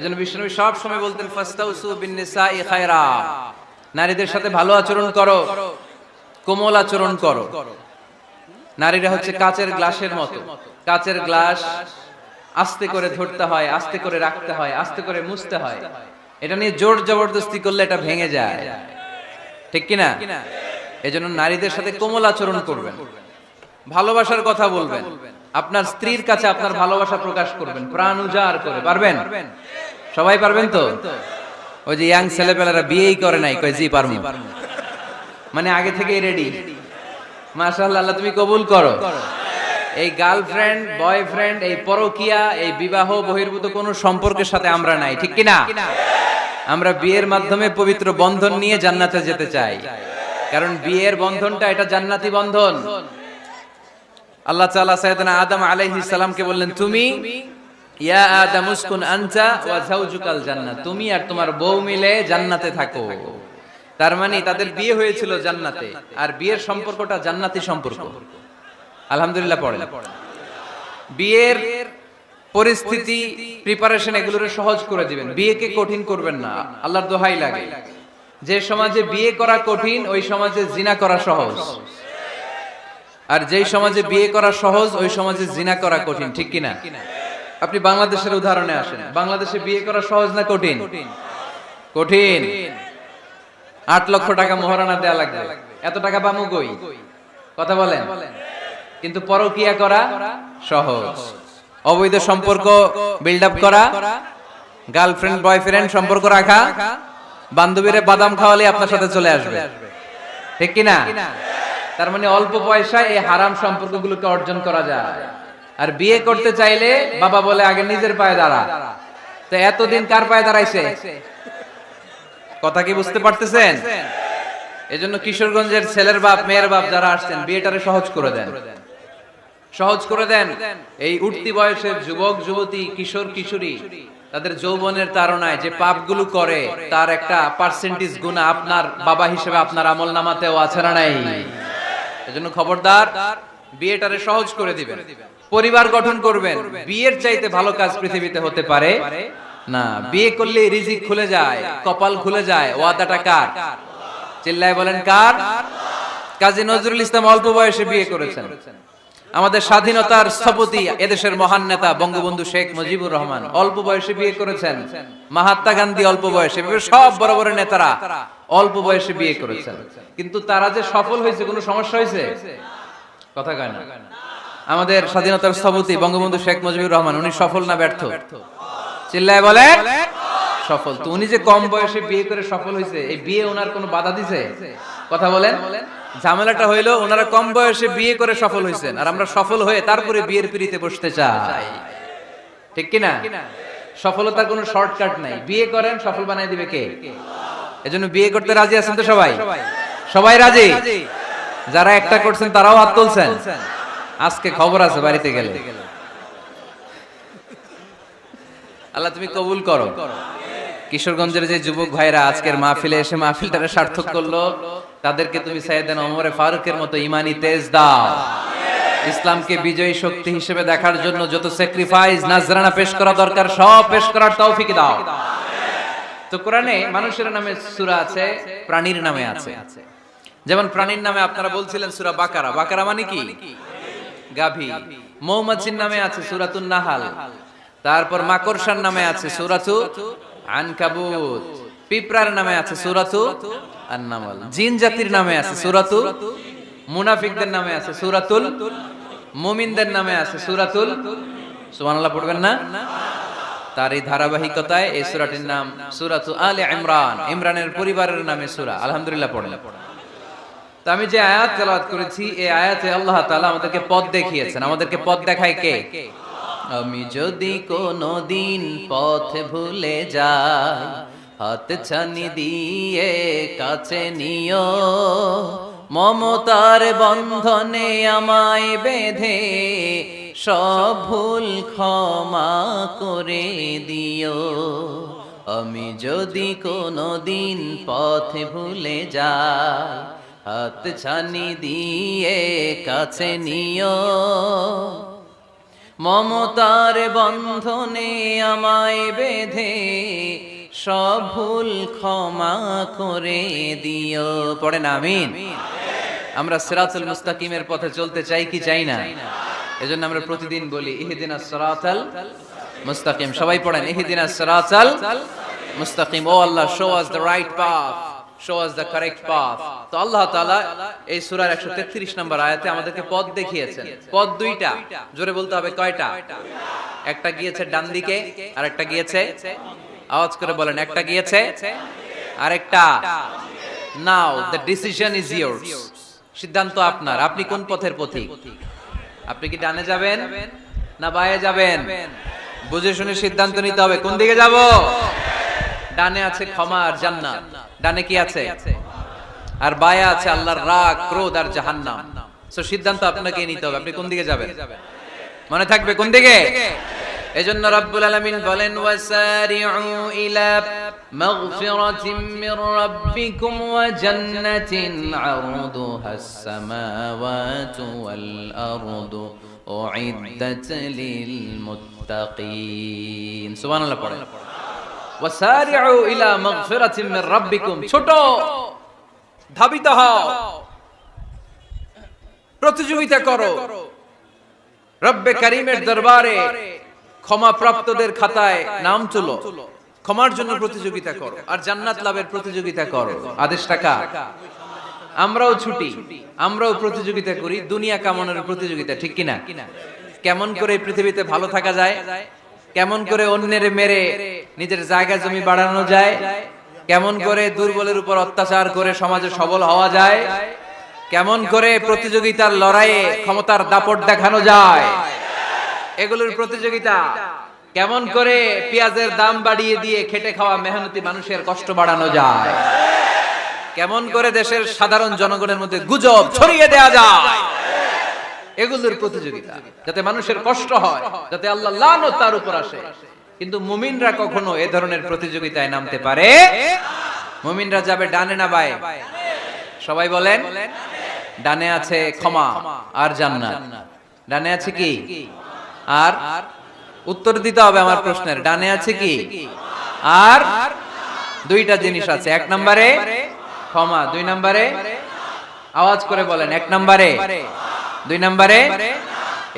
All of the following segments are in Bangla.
এজন্য বিশ্বনবী সব সময় বলতেন ফাস্তাউসু বিন নিসাই খায়রা, নারীদের সাথে ভালো আচরণ করো, কোমল আচরণ করো। নারীরা হচ্ছে কাচের গ্লাসের মতো। কাচের গ্লাস আস্তে করে ধরতে হয়, আস্তে করে রাখতে হয়, আস্তে করে মুছতে হয়। এটা নিয়ে জোর জবরদস্তি করলে এটা ভেঙে যায়, ঠিক কিনা? এজন্য নারীদের সাথে কোমল আচরণ করবেন, ভালোবাসার কথা বলবেন, আপনার স্ত্রীর কাছে আপনার ভালোবাসা প্রকাশ করবেন প্রাণ উজাড় করে। পারবেন? সবাই পারবেন তো? ওই যে ইয়াং ছেলেপেলেরা বিয়েই করে নাই, কয় জি পারবো, মানে আগে থেকেই রেডি। মাশাআল্লাহ, আল্লাহ তুমি কবুল করো। এই গার্লফ্রেন্ড বয়ফ্রেন্ড, এই পরকিয়া, এই বিবাহ বহির্ভূত কোনো সম্পর্কের সাথে আমরা নাই, ঠিক কিনা? আমরা বিয়ের মাধ্যমে পবিত্র বন্ধন নিয়ে জান্নাতে যেতে চাই, কারণ বিয়ের বন্ধনটা এটা জান্নাতি বন্ধন। আল্লাহ তাআলা সাইয়েদনা আদম আলাইহিস সালামকে বললেন, তুমি ইয়া আদম উসকুন আনতা ওয়া যাওজুকাল জান্নাত, তুমি আর তোমার বউ মিলে জান্নাতে থাকো। তার মানে তাদের বিয়ে হয়েছিল জান্নাতে, আর বিয়ের সম্পর্কটা জান্নাতি সম্পর্ক। আলহামদুলিল্লাহ পড়েন। বিয়ের পরিস্থিতি, প্রিপারেশন এগুলোরে সহজ করে দিবেন, বিয়েকে কঠিন করবেন না। আল্লাহর দোহাই লাগে, যে সমাজে বিয়ে করা কঠিন ওই সমাজে জিনা করা সহজ, আর যেই সমাজে বিয়ে করা সহজ ওই সমাজে জিনা করা কঠিন, ঠিক কিনা? আপনি বাংলাদেশের উদাহরণে আসেন। বাংলাদেশে বিয়ে করা সহজ না কঠিন? কঠিন। 8 লক্ষ টাকা মোহরানা দেয়া লাগবে, এত টাকা পামু কই? কথা বলেন। কিন্তু পরকিয়া করা সহজ, অবৈধ সম্পর্ক বিল্ড আপ করা, গার্লফ্রেন্ড বয়ফ্রেন্ড সম্পর্ক রাখা, বান্ধবীরে বাদাম খাওয়ালে আপনার সাথে চলে আসবে, ঠিক কিনা? তার মানে অল্প পয়সায় এই হারাম সম্পর্কগুলোকে অর্জন করা যায়। আর বিয়ে করতে চাইলে বাবা বলে আগে নিজের পায়ে দাঁড়া। তো এতদিন কার পায়ে দাঁড়াইছে? কথা কি বুঝতে পারতেছেন? এজন্য কিশোরগঞ্জের ছেলের বাপ মেয়ের বাপ যারা আসছেন, বিয়েটারে সহজ করে দেন, সহজ করে দেন। এই উঠতি বয়সের যুবক যুবতী, কিশোর কিশোরী, তাদের যৌবনের তাড়নায় যে পাপগুলো করে তার একটা পার্সেন্টেজ গুনাহ আপনার বাবা হিসেবে আপনার আমলনামাতেও আছে না নাই? এজন্য খবরদার, বিয়েটারে সহজ করে দিবেন, পরিবার গঠন করবেন। বিয়ের চাইতে ভালো কাজ পৃথিবীতে হতে পারে না। বিয়ে করলে রিজিক খুলে যায়, কপাল খুলে যায়। ওয়াদাটা কার? চিল্লায় বলেন কার? কাজী নজরুল ইসলাম অল্প বয়সে বিয়ে করেছেন। আমাদের স্বাধীনতার স্থপতি, এদেশের মহান নেতা বঙ্গবন্ধু শেখ মুজিবুর রহমান অল্প বয়সে বিয়ে করেছেন। মহাত্মা গান্ধী অল্প বয়সে, সব বড় বড় নেতারা অল্প বয়সে বিয়ে করেছেন। কিন্তু তারা যে সফল হয়েছে, কোনো সমস্যা হয়েছে? কথা কয় না। আমাদের স্বাধীনতার স্থপতি বঙ্গবন্ধু শেখ মুজিবুর রহমান, উনি সফল না ব্যর্থ? চিল্লায় বলেন সফল। তো উনি যে কম বয়সে বিয়ে করে সফল হয়েছে, এই বিয়ে ওনার কোনো বাধা দিছে? কথা বলেন। ঝামেলাটা হইলো ওনারা কম বয়সে বিয়ে করে সফল হয়েছেন, আর আমরা সফল হয়ে তারপরে বিয়ের পিড়িতে বসতে চাই, ঠিক কিনা? সফলতার কোনো শর্টকাট নাই। বিয়ে করেন, সফল বানাই দিবে কে? এজন্য বিয়ে করতে রাজি আছেন তো সবাই? সবাই রাজি? যারা একটা করছেন তারাও হাত তুলছেন। আজকে খবর আছে বাড়িতে গেলে। আল্লাহ তুমি কবুল করো। কিশোরগঞ্জের যে যুবক ভাইরা আজকের মাহফিলে এসে মাহফিলটারে সার্থক করলো, তাদেরকে তুমি সাইয়েদনা ওমরে ফারুকের মতো ঈমানি তেজ দাও। ইসলামকে বিজয়ী শক্তি হিসেবে দেখার জন্য যত স্যাক্রিফাইস নাজরানা পেশ করা দরকার সব পেশ করার তৌফিক দাও। তো কোরআনে মানুষের নামে সূরা আছে, প্রাণীর নামে আছে। যেমন প্রাণীর নামে আপনারা বলছিলেন সূরা বাকারা। বাকারা মানে কি? গাভী। মৌমাছির নামে আছে সূরাতুন নাহাল। তারপর মাকড়সার নামে আছে সূরাতু আনকাবুত। পিঁপড়ার নামে আছে সূরাতু আন-নামল। জিন জাতির নামে আছে সূরাতু, মুনাফিকদের নামে আছে সূরাতুল, মুমিনদের নামে আছে সূরাতুল। সুবহানাল্লাহ পড়বেন না? তার এই ধারাবাহিকতায় এই সূরাটির নাম সূরাতু আলে ইমরান। ইমরানের পরিবারের নামে সূরা। আলহামদুলিল্লাহ পড়েন। তো আমি যে আয়াত তেলাওয়াত করেছি, এই আয়াতে আল্লাহ তাআলা আমাদেরকে পথ দেখিয়েছেন। আমাদেরকে পথ দেখায় কে? আমি যদি কোনদিন পথ ভুলে যাই, হাত ছানি দিয়ে কাছে নিও, মমতার বন্ধনে আমায় বেঁধে সব ভুল ক্ষমা করে দিও। আমি যদি কোনদিন পথ ভুলে যাই, হাত ছানি দিয়ে কাছে নিও, মমতার বন্ধনে আমায় বেঁধে সব ভুল ক্ষমা করে দিও। পড়েন আমিন। আমরা সিরাতুল মুস্তাকিমের পথে চলতে চাই কি চাই না? এজন্য আমরা প্রতিদিন বলি ইহদিনাস সিরাতাল মুস্তাকিম। সবাই পড়েন ইহদিনাস সিরাতাল মুস্তাকিম। ও Allah, show us the right path, show us the correct path. তো আল্লাহ তাআলা এই সূরার 133 নম্বর আয়াতে আমাদেরকে পথ দেখিয়েছেন। পথ দুইটা, জোরে বলতে হবে কয়টা? একটা গিয়েছে ডান দিকে আর একটা গিয়েছে, আওয়াজ করে বলেন, একটা গিয়েছে আরেকটা। নাও দ্য ডিসিশন ইজ ইয়োরস। সিদ্ধান্ত আপনার। আপনি কোন পথের পথিক? আপনি কি ডানে যাবেন না বাঁয়ে যাবেন? বুঝে শুনে সিদ্ধান্ত নিতে হবে। কোন দিকে যাব? ডানে আছে ক্ষমা আর জান্নাত। ডানে কি আছে? আর বাঁয়ে আছে আল্লাহর রাগ, ক্রোধ আর জাহান্নাম। সো সিদ্ধান্ত আপনাকেই নিতে হবে। আপনি কোন দিকে যাবেন? মনে থাকবে কোন দিকে। এজন্য রব্বুল আলামিন বলেন ওয়াসারিউ ইলা মাগফিরাতিম মির রাব্বিকুম ওয়া জান্নাতিন আরদুহাস সামাওয়াতু ওয়াল আরদু উইদ্দাত লিল মুত্তাকিন। সুবহানাল্লাহ পড়েন। ওয়াসারিউ ইলা মাগফিরাতিম মির রাব্বিকুম। ছোট, ধাবিত হও, প্রতিযোগিতা করো রব্বে কারীমের দরবারে। ক্ষমা প্রাপ্তদের খাতায় নাম তুলো, ক্ষমার জন্য প্রতিযোগিতা করো আর জান্নাত লাভের প্রতিযোগিতা করো। আদেশ টাকা। আমরাও ছুটি, আমরাও প্রতিযোগিতা করি, দুনিয়া কামানোর প্রতিযোগিতা, ঠিক কিনা? কেমন করে পৃথিবীতে ভালো থাকা যায়, কেমন করে অন্যের মেরে নিজের জায়গা জমি বাড়ানো যায়, কেমন করে দুর্বলের উপর অত্যাচার করে সমাজে সবল হওয়া যায়, কেমন করে প্রতিযোগিতার লড়াইয়ে ক্ষমতার দাপট দেখানো যায়, এগুলোর প্রতিযোগিতা। কেমন করে পেঁয়াজের দাম বাড়িয়ে দিয়ে খেটে খাওয়া মেহনতি মানুষের কষ্ট বাড়ানো যায়, কেমন করে দেশের সাধারণ জনগণের মধ্যে গুজব ছড়িয়ে দেয়া যায়, এগুলোর প্রতিযোগিতা, যাতে মানুষের কষ্ট হয়, যাতে আল্লাহ লানত তার উপর আসে। কিন্তু মুমিনরা কখনো এ ধরনের প্রতিযোগিতায় নামতে পারে? মুমিনরা যাবে ডানে না বাঁয়ে? সবাই বলেন। ডানে আছে ক্ষমা আর জান্নাত। ডানে আছে কি? আর উত্তর দিতে হবে আমার প্রশ্নের। ডানে আছে কি? আর দুইটা জিনিস আছে। এক নম্বরে ক্ষমা, দুই নম্বরে, আওয়াজ করে বলেন, এক নম্বরে, দুই নম্বরে।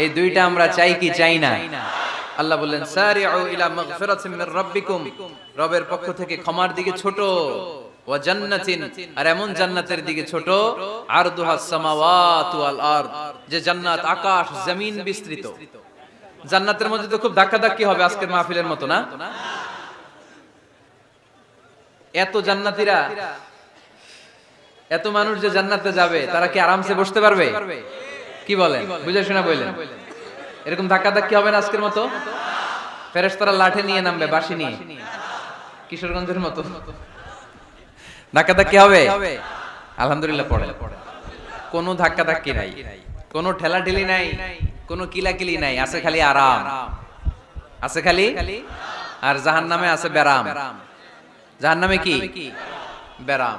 এই দুইটা আমরা চাই কি চাই না? আল্লাহ বললেন সারিউ ইলা মাগফিরাতিম মির রাব্বিকুম। রবের পক্ষ থেকে ক্ষমার দিকে ছোট, ওয়া জান্নাতিন, আর এমন জান্নাতের দিকে ছোট, আরদুহাস সামাওয়াতু ওয়াল আরদ, যে জান্নাত আকাশ জমিন বিস্তৃত। জান্নাতের মধ্যে তো খুব ধাক্কাধাক্কি হবে আজকের মাহফিলের মতো না? এত জান্নাতীরা, এত মানুষ যে জান্নাতে যাবে, তারা কি আরামসে বসতে পারবে? কি বলেন? বুঝে শোনা বললেন। এরকম ধাক্কাধাক্কি হবে না আজকের মতো? ফেরেশতারা লাঠি নিয়ে নামবে, বাঁশি নিয়ে, কিশোরগঞ্জের মতো ধাক্কাধাক্কি হবে? আলহামদুলিল্লাহ পড়ে। কোনো ধাক্কাধাক্কি নাই, কোনো ঠেলাঠেলি নাই, কোনো কিলাকিলি নাই, আছে খালি আরাম, আছে খালি। আর জাহান্নামে আছে বেরাম। জাহান্নামে কি? বেরাম।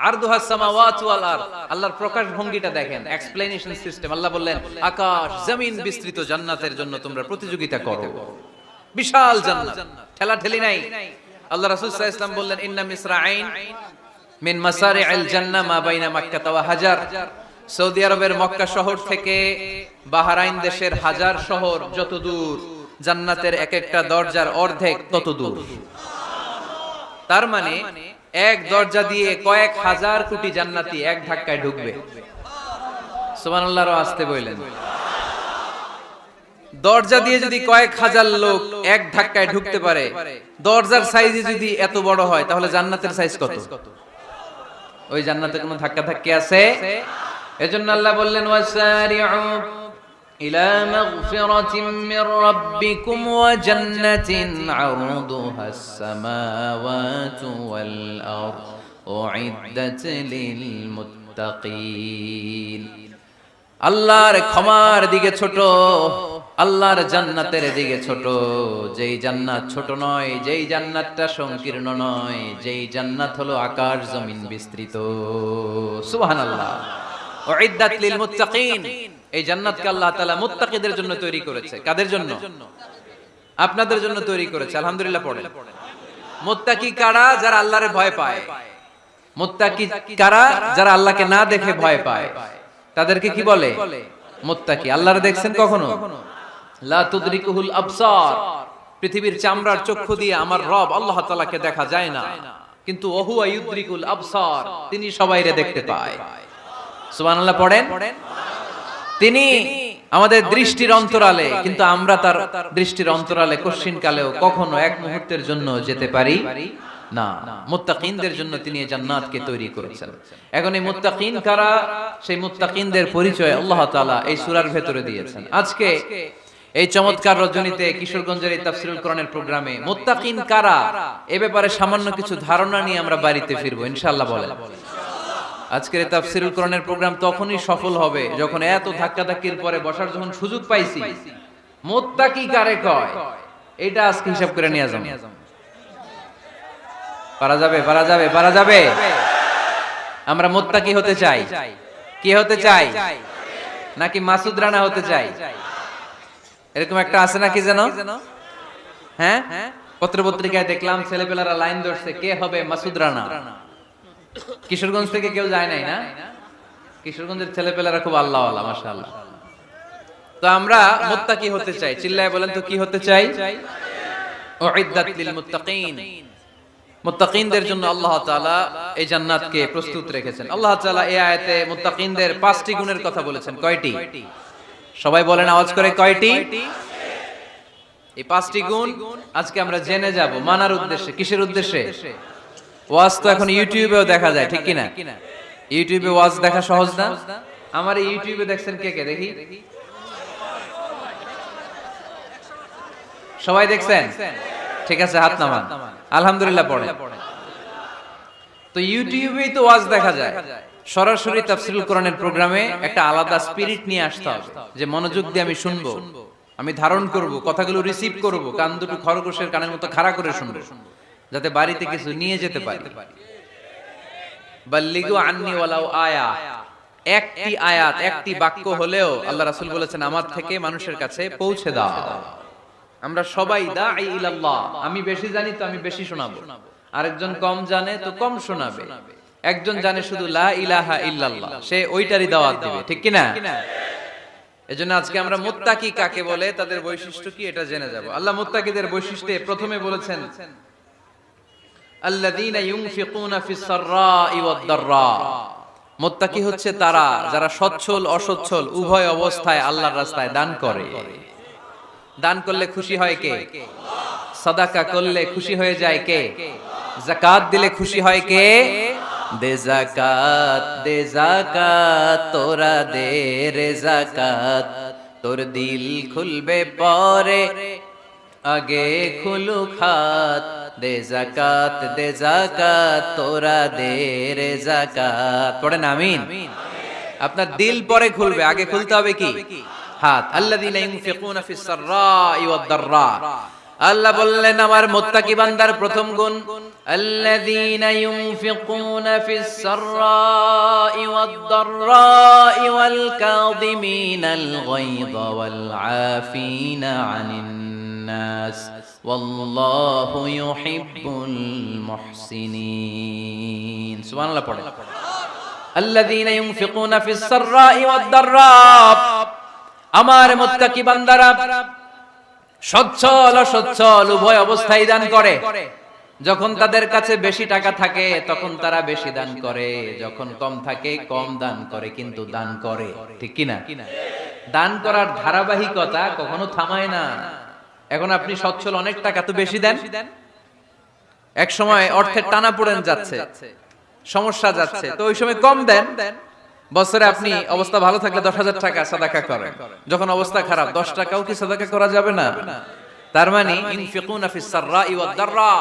আরদুহাস সামাওয়াতু ওয়াল আরদ। আল্লাহর প্রকাশ ভঙ্গিটা দেখেন, এক্সপ্লেনেশন সিস্টেম। আল্লাহ বললেন আকাশ জমিন বিস্তৃত জান্নাতের জন্য তোমরা প্রতিযোগিতা করো। বিশাল জান্নাত, ঠেলাঠেলি নাই। আল্লাহ রাসূল সাল্লাল্লাহু আলাইহি ওয়াসাল্লাম বললেন ইন্না মিসরাঈন মিন মাসারি'আল জান্নাহ মা বাইনা মাক্কা ওয়া হাজার। সৌদি আরবের মক্কা শহর থেকে বাহরাইন দেশের হাজার শহর যত দূর, জান্নাতের এক একটা দরজার অর্ধেক তত দূর। তার মানে এক দরজা দিয়ে কয়েক হাজার কোটি জান্নাতি এক ধাক্কায় ঢুকবে। সুবহানাল্লাহ। আসতে বললেন, দরজা দিয়ে যদি কয়েক হাজার লোক এক ধাক্কায় ঢুকতে পারে, দরজার সাইজ যদি এত বড় হয়, তাহলে জান্নাতের সাইজ কত? ওই জান্নাতে কোনো ধাক্কা ধাক্কি আছে? এজন্য আল্লাহ বললেন ওয়াসারিউ ইলা মাগফিরাতিম মির রাব্বিকুম ওয়া জান্নাতিন আরদুহাস সামাওয়াতু ওয়াল আরদ উইদ্দাত লিল মুত্তাকিন। আল্লাহর ক্ষমার দিকে ছোট, আল্লাহর জান্নাতের দিকে ছোট। যেই জান্নাত ছোট নয়, যেই জান্নাতটা সংকীর্ণ নয়, যেই জান্নাত হলো আকাশ জমিন বিস্তৃত। সুবহানাল্লাহ। উইদ্দাত লিল মুত্তাকিন। এই জান্নাতকে আল্লাহ তাআলা মুত্তাকিদের জন্য তৈরি করেছে। কাদের জন্য? আপনাদের জন্য তৈরি করেছে। আলহামদুলিল্লাহ পড়েন। মুত্তাকি কারা? যারা আল্লাহরে ভয় পায়। মুত্তাকি কারা? যারা আল্লাহকে না দেখে ভয় পায়। তাদেরকে কি বলে? মুত্তাকি। আল্লাহরে দেখছেন কখনো? লা তুদরিকুহুল আবসার। পৃথিবীর চামড়ার চক্ষু দিয়ে আমার রব আল্লাহ তাআলাকে দেখা যায় না, কিন্তু ওহুয়া ইউদরিকুল আবসার, তিনি সবাইরে দেখতে পায়। সুবহানাল্লাহ পড়েন। তিনি আমাদের দৃষ্টির অন্তরালে, কিন্তু আমরা তার দৃষ্টির অন্তরালে কশিন কালেও কখনো এক মুহূর্তের জন্য যেতে পারি না। মুত্তাকিনদের জন্য তিনি এই জান্নাতকে তৈরি করেছেন। এখন এই মুত্তাকিন কারা? সেই মুত্তাকিনদের পরিচয় আল্লাহ তাআলা এই সূরার ভেতরে দিয়েছেন। আজকে এই চমৎকার রজনীতে কিশোরগঞ্জের এই তাফসীরুল কোরআনের প্রোগ্রামে মুত্তাকিন কারা এ ব্যাপারে সামান্য কিছু ধারণা নিয়ে আমরা বাড়িতে ফিরবো ইনশাআল্লাহ। বলেন, আজকের এই তাফসীরুল কোরআনের প্রোগ্রাম তখনই সফল হবে যখন এত ধাক্কাধাক্কির পরে বসার যখন সুযোগ পাইছি, মুত্তাকি কারে কয় এটা আজকে হিসাব করে নিয়ে যাবো। পারা যাবে? পারা যাবে? পারা যাবে? আমরা মুত্তাকি হতে চাই। কি হতে চাই? নাকি মাসুদ রানা হতে চাই? এরকম একটা আছে নাকি যেন? হ্যাঁ, পত্রপত্রিকায় দেখলাম ছেলেপেলারা লাইন ধরছে, কে হবে মাসুদ রানা। কিশোরগঞ্জ থেকে কেউ যায় নাই না? কিশোরগঞ্জের ছেলেপেলারা খুব আল্লাহওয়ালা, মাশাআল্লাহ। তো আমরা মুত্তাকি হতে চাই। চিল্লায় বলেন তো কি হতে চাই? উইদ্দাত লিল মুত্তাকিন। মুত্তাকিনদের জন্য আল্লাহ তাআলা এই জান্নাতকে প্রস্তুত রেখেছেন। আল্লাহ তাআলা এই আয়াতে মুত্তাকিনদের 5টি গুণের কথা বলেছেন। কয়টি? সবাই বলেন আওয়াজ করে, কয়টি? এই 5টি গুণ আজকে আমরা জেনে যাব মানার উদ্দেশ্যে। কিসের উদ্দেশ্যে? ওয়াজ তো এখন ইউটিউবেও দেখা যায়, ঠিক কি না? ইউটিউবে ওয়াজ দেখা সহজ না? আমার এই ইউটিউবে দেখছেন কে কে? দেখি সবাই দেখছেন? ঠিক আছে, হাত নামান। আলহামদুলিল্লাহ পড়ে। তো ইউটিউবেই তো ওয়াজ দেখা যায়। সরাসরি তাফসীরুল কোরআনের প্রোগ্রামে একটা আলাদা স্পিরিট নিয়ে আসতে হবে, যে মনোযোগ দিয়ে আমি শুনবো, আমি ধারণ করব, কথাগুলো রিসিভ করব, কান দুটো খরগোশের কানের মতো খাড়া করে শুনবো, যাতে বাড়িতে কিছু নিয়ে যেতে পারি। বাল্লিগু আন্নি ওয়ালাউ আয়া। একটি আয়াত, একটি বাক্য হলেও আল্লাহ রাসূল বলেছেন আমার থেকে মানুষের কাছে পৌঁছে দাও। আমরা সবাই দাঈ ইলাল্লাহ। আমি বেশি জানি তো আমি বেশি শোনাবো, আরেকজন কম জানে তো কম শোনাবে। একজন জানে শুধু লা ইলাহা ইল্লাল্লাহ, সে ওইটারই দাওয়াত দিবে, ঠিক কি না? এজন্য আজকে আমরা মুত্তাকি কাকে বলে, তাদের বৈশিষ্ট্য কি, এটা জেনে যাব। আল্লাহ মুত্তাকিদের বৈশিষ্ট্যে প্রথমে বলেছেন আল্লাযীনা ইউনফিকুনা ফিস সাররাই ওয়াদ দাররা। মুত্তাকি হচ্ছে তারা যারা সচ্ছল অসচ্ছল উভয় অবস্থায় আল্লাহর রাস্তায় দান করে। দান করলে খুশি হয় কে? সাদাকা করলে খুশি হয়ে যায় কে? যাকাত দিলে খুশি হয় কে? দে যাকাত, দে যাকাত, তোরা দে রে যাকাত, তোর দিল খুলবে পরে আগে খুলুক হাত। দে যাকাত, দে যাকাত, তোরা দে রে যাকাত। পড়েন আমিন। আপনার দিল পরে খুলবে, আগে খুলতে হবে কি? হাত। আল্লাযীনা ইউনফিকুনা ফিস সাররাই ওয়াদ দাররা। আল্লাহ বললেন আমার মুত্তাকি বান্দার প্রথম গুণ আল্লাযীনা ইউনফিকুনা ফিস সাররাই ওয়াদ দাররাই ওয়াল কাযিমিনাল গায়যা ওয়াল আফিনা আনিন নাস ওয়াল্লাহু ইউহিব্বুল মুহসিনিন। সুবহানাল্লাহ পড়ে। আল্লাযীনা ইউনফিকুনা ফিস সাররাই ওয়াদ দাররা। আমার মুত্তাকি বান্দারা সচ্ছল অসচ্ছল উভয় অবস্থায় দান করে। যখন তাদের কাছে বেশি টাকা থাকে তখন তারা বেশি দান করে, যখন কম থাকে কম দান করে, কিন্তু দান করে, ঠিক কি না? দান করার ধারাবাহিকতা কখনো থামায় না। এখন আপনি সচ্ছল, অনেক টাকা তো বেশি দেন, এক সময় অর্থের টানাপোড়েন যাচ্ছে, সমস্যা যাচ্ছে, তো ওই সময় কম দেন। বছরে আপনি অবস্থা ভালো থাকলে 10,000 টাকা সাদাকা করেন, যখন অবস্থা খারাপ 10 টাকাও কি সাদাকা করা যাবে না? তার মানে ইনফিকুনা ফিস সাররাই ওয়াদ দাররা,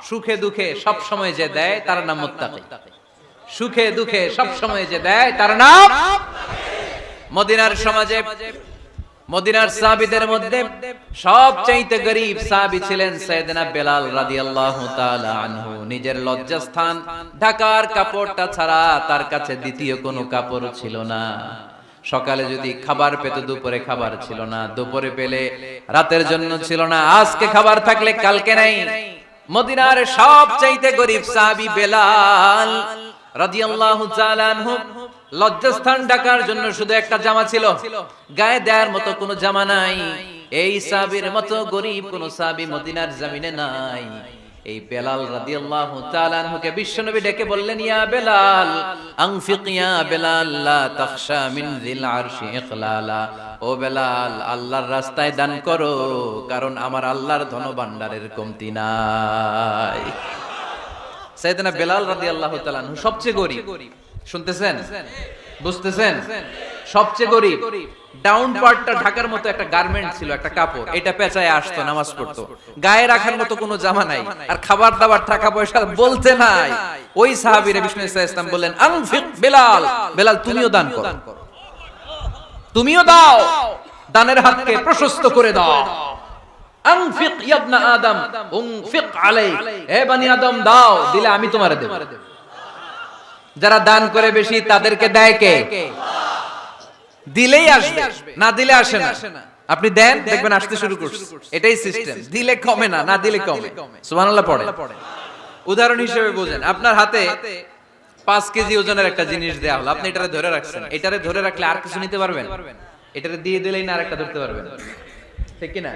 সুখে দুঃখে সব সময় যে দেয় তার নাম মুত্তাকি। সুখে দুঃখে সব সময় যে দেয় তার নাম। মদিনার সমাজে মদিনার সাহাবীদের মধ্যে সবচাইতে গরীব সাহাবী ছিলেন সাইয়েদনা বেলাল রাদিয়াল্লাহু তাআলা আনহু। নিজের লজ্জাস্থান ঢাকার কাপড়টা ছাড়া তার কাছে দ্বিতীয় কোনো কাপড় ছিল না। সকালে যদি খাবার পেত দুপুরে খাবার ছিল না, দুপুরে পেলে রাতের জন্য ছিল না, আজকে খাবার থাকলে কালকে নাই। মদিনার সবচাইতে গরীব সাহাবী বেলাল রাদিয়াল্লাহু তাআলা আনহু, লজ্জাস্থান ঢাকার জন্য শুধু একটা জামা ছিল, গায়ে দেওয়ার মতো কোনো জামা নাই। এই সাহাবীর মতো গরীব কোন সাহাবী মদিনার জমিনে নাই। এই বেলাল রাদিয়াল্লাহু তাআলা আনহুকে বিশ্বনবী ডেকে বললেন, ইয়া বেলাল আনফিক ইয়া বেলাল লা তাখশা মিন যিল আরশি ইকলালা। ও বেলাল, আল্লাহর রাস্তায় দান করো, কারণ আমার আল্লাহর ধনভাণ্ডারের কমতি নাই। সাইয়েদনা বেলাল রাদিয়াল্লাহু তাআলা আনহু সবচেয়ে গরীব। শুনতেছেন, বুঝতেছেন? সবচেয়ে গরীব। ডাউন পার্টটা ঢাকার মতো একটা গার্মেন্ট ছিল, একটা কাপড়, এটা পেঁচায় আসতো, নামাজ পড়তো, গায়ে রাখার মতো কোনো জামা নাই, আর খাবার দাবার টাকা পয়সা বলতে নাই। ওই সাহাবীরে বিষ্ণু সাল্লাল্লাহু আলাইহি ওয়াসাল্লাম বললেন, আনফিক বেলাল, বেলাল তুমিও দান করো, তুমিও দাও, দানের হাতকে প্রশস্ত করে দাও। আনফিক ইয়া ইবনা আদম উনফিক আলাইক, হে বনি আদম দাও, দিলে আমি তোমারে দেব। যারা দান করে বেশি তাদেরকে দেয় কে? দিলেই আসবে, না দিলে আসে না। আপনি দেন, দেখবেন আসতে শুরু করছে। এটাই সিস্টেম। দিলে কমে না, না দিলে কমে। সুবহানাল্লাহ পড়ে। উদাহরণ হিসেবে বুঝেন, আপনার হাতে 5 কেজি ওজনের একটা জিনিস দেয়া হলো, আপনি এটারে ধরে রাখছেন। এটারে ধরে রাখলে আর কিছু নিতে পারবেন? এটারে দিয়ে দিলেই না আরেকটা ধরতে পারবেন, ঠিক কি না?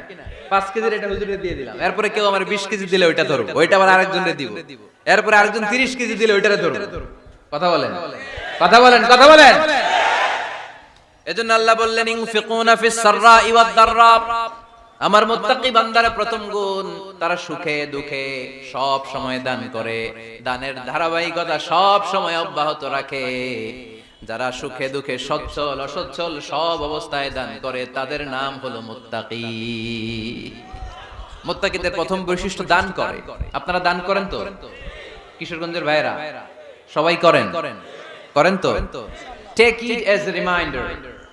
5 কেজির এটা হুজুরে দিয়ে দিলাম, এরপরে কেউ আমার 20 কেজি দিলে ওইটা ধরব, ওইটা আবার আরেকজনরে দিব, এরপরে আরেকজন 30 কেজি দিলে ওইটারে ধরব। কথা বলেন, কথা বলেন, কথা বলেন। এজন্য আল্লাহ বললেন, ইনফিকুনা ফিস সাররাই ওয়াদ দাররা। আমার মুত্তাকি বান্দারা প্রথম গুণ, তারা সুখে দুঃখে সব সময় দান করে, দানের ধারাবাহিকতা সব সময় অব্যাহত রাখে। যারা সুখে দুঃখে সচ্ছল অসচ্ছল সব অবস্থায় দান করে, তাদের নাম হলো মুত্তাকি। মুত্তাকিদের প্রথম বৈশিষ্ট্য দান করে। আপনারা দান করেন তো? কিশোরগঞ্জের ভাইরা সবাই করেন? করেন তো? Take it as a reminder.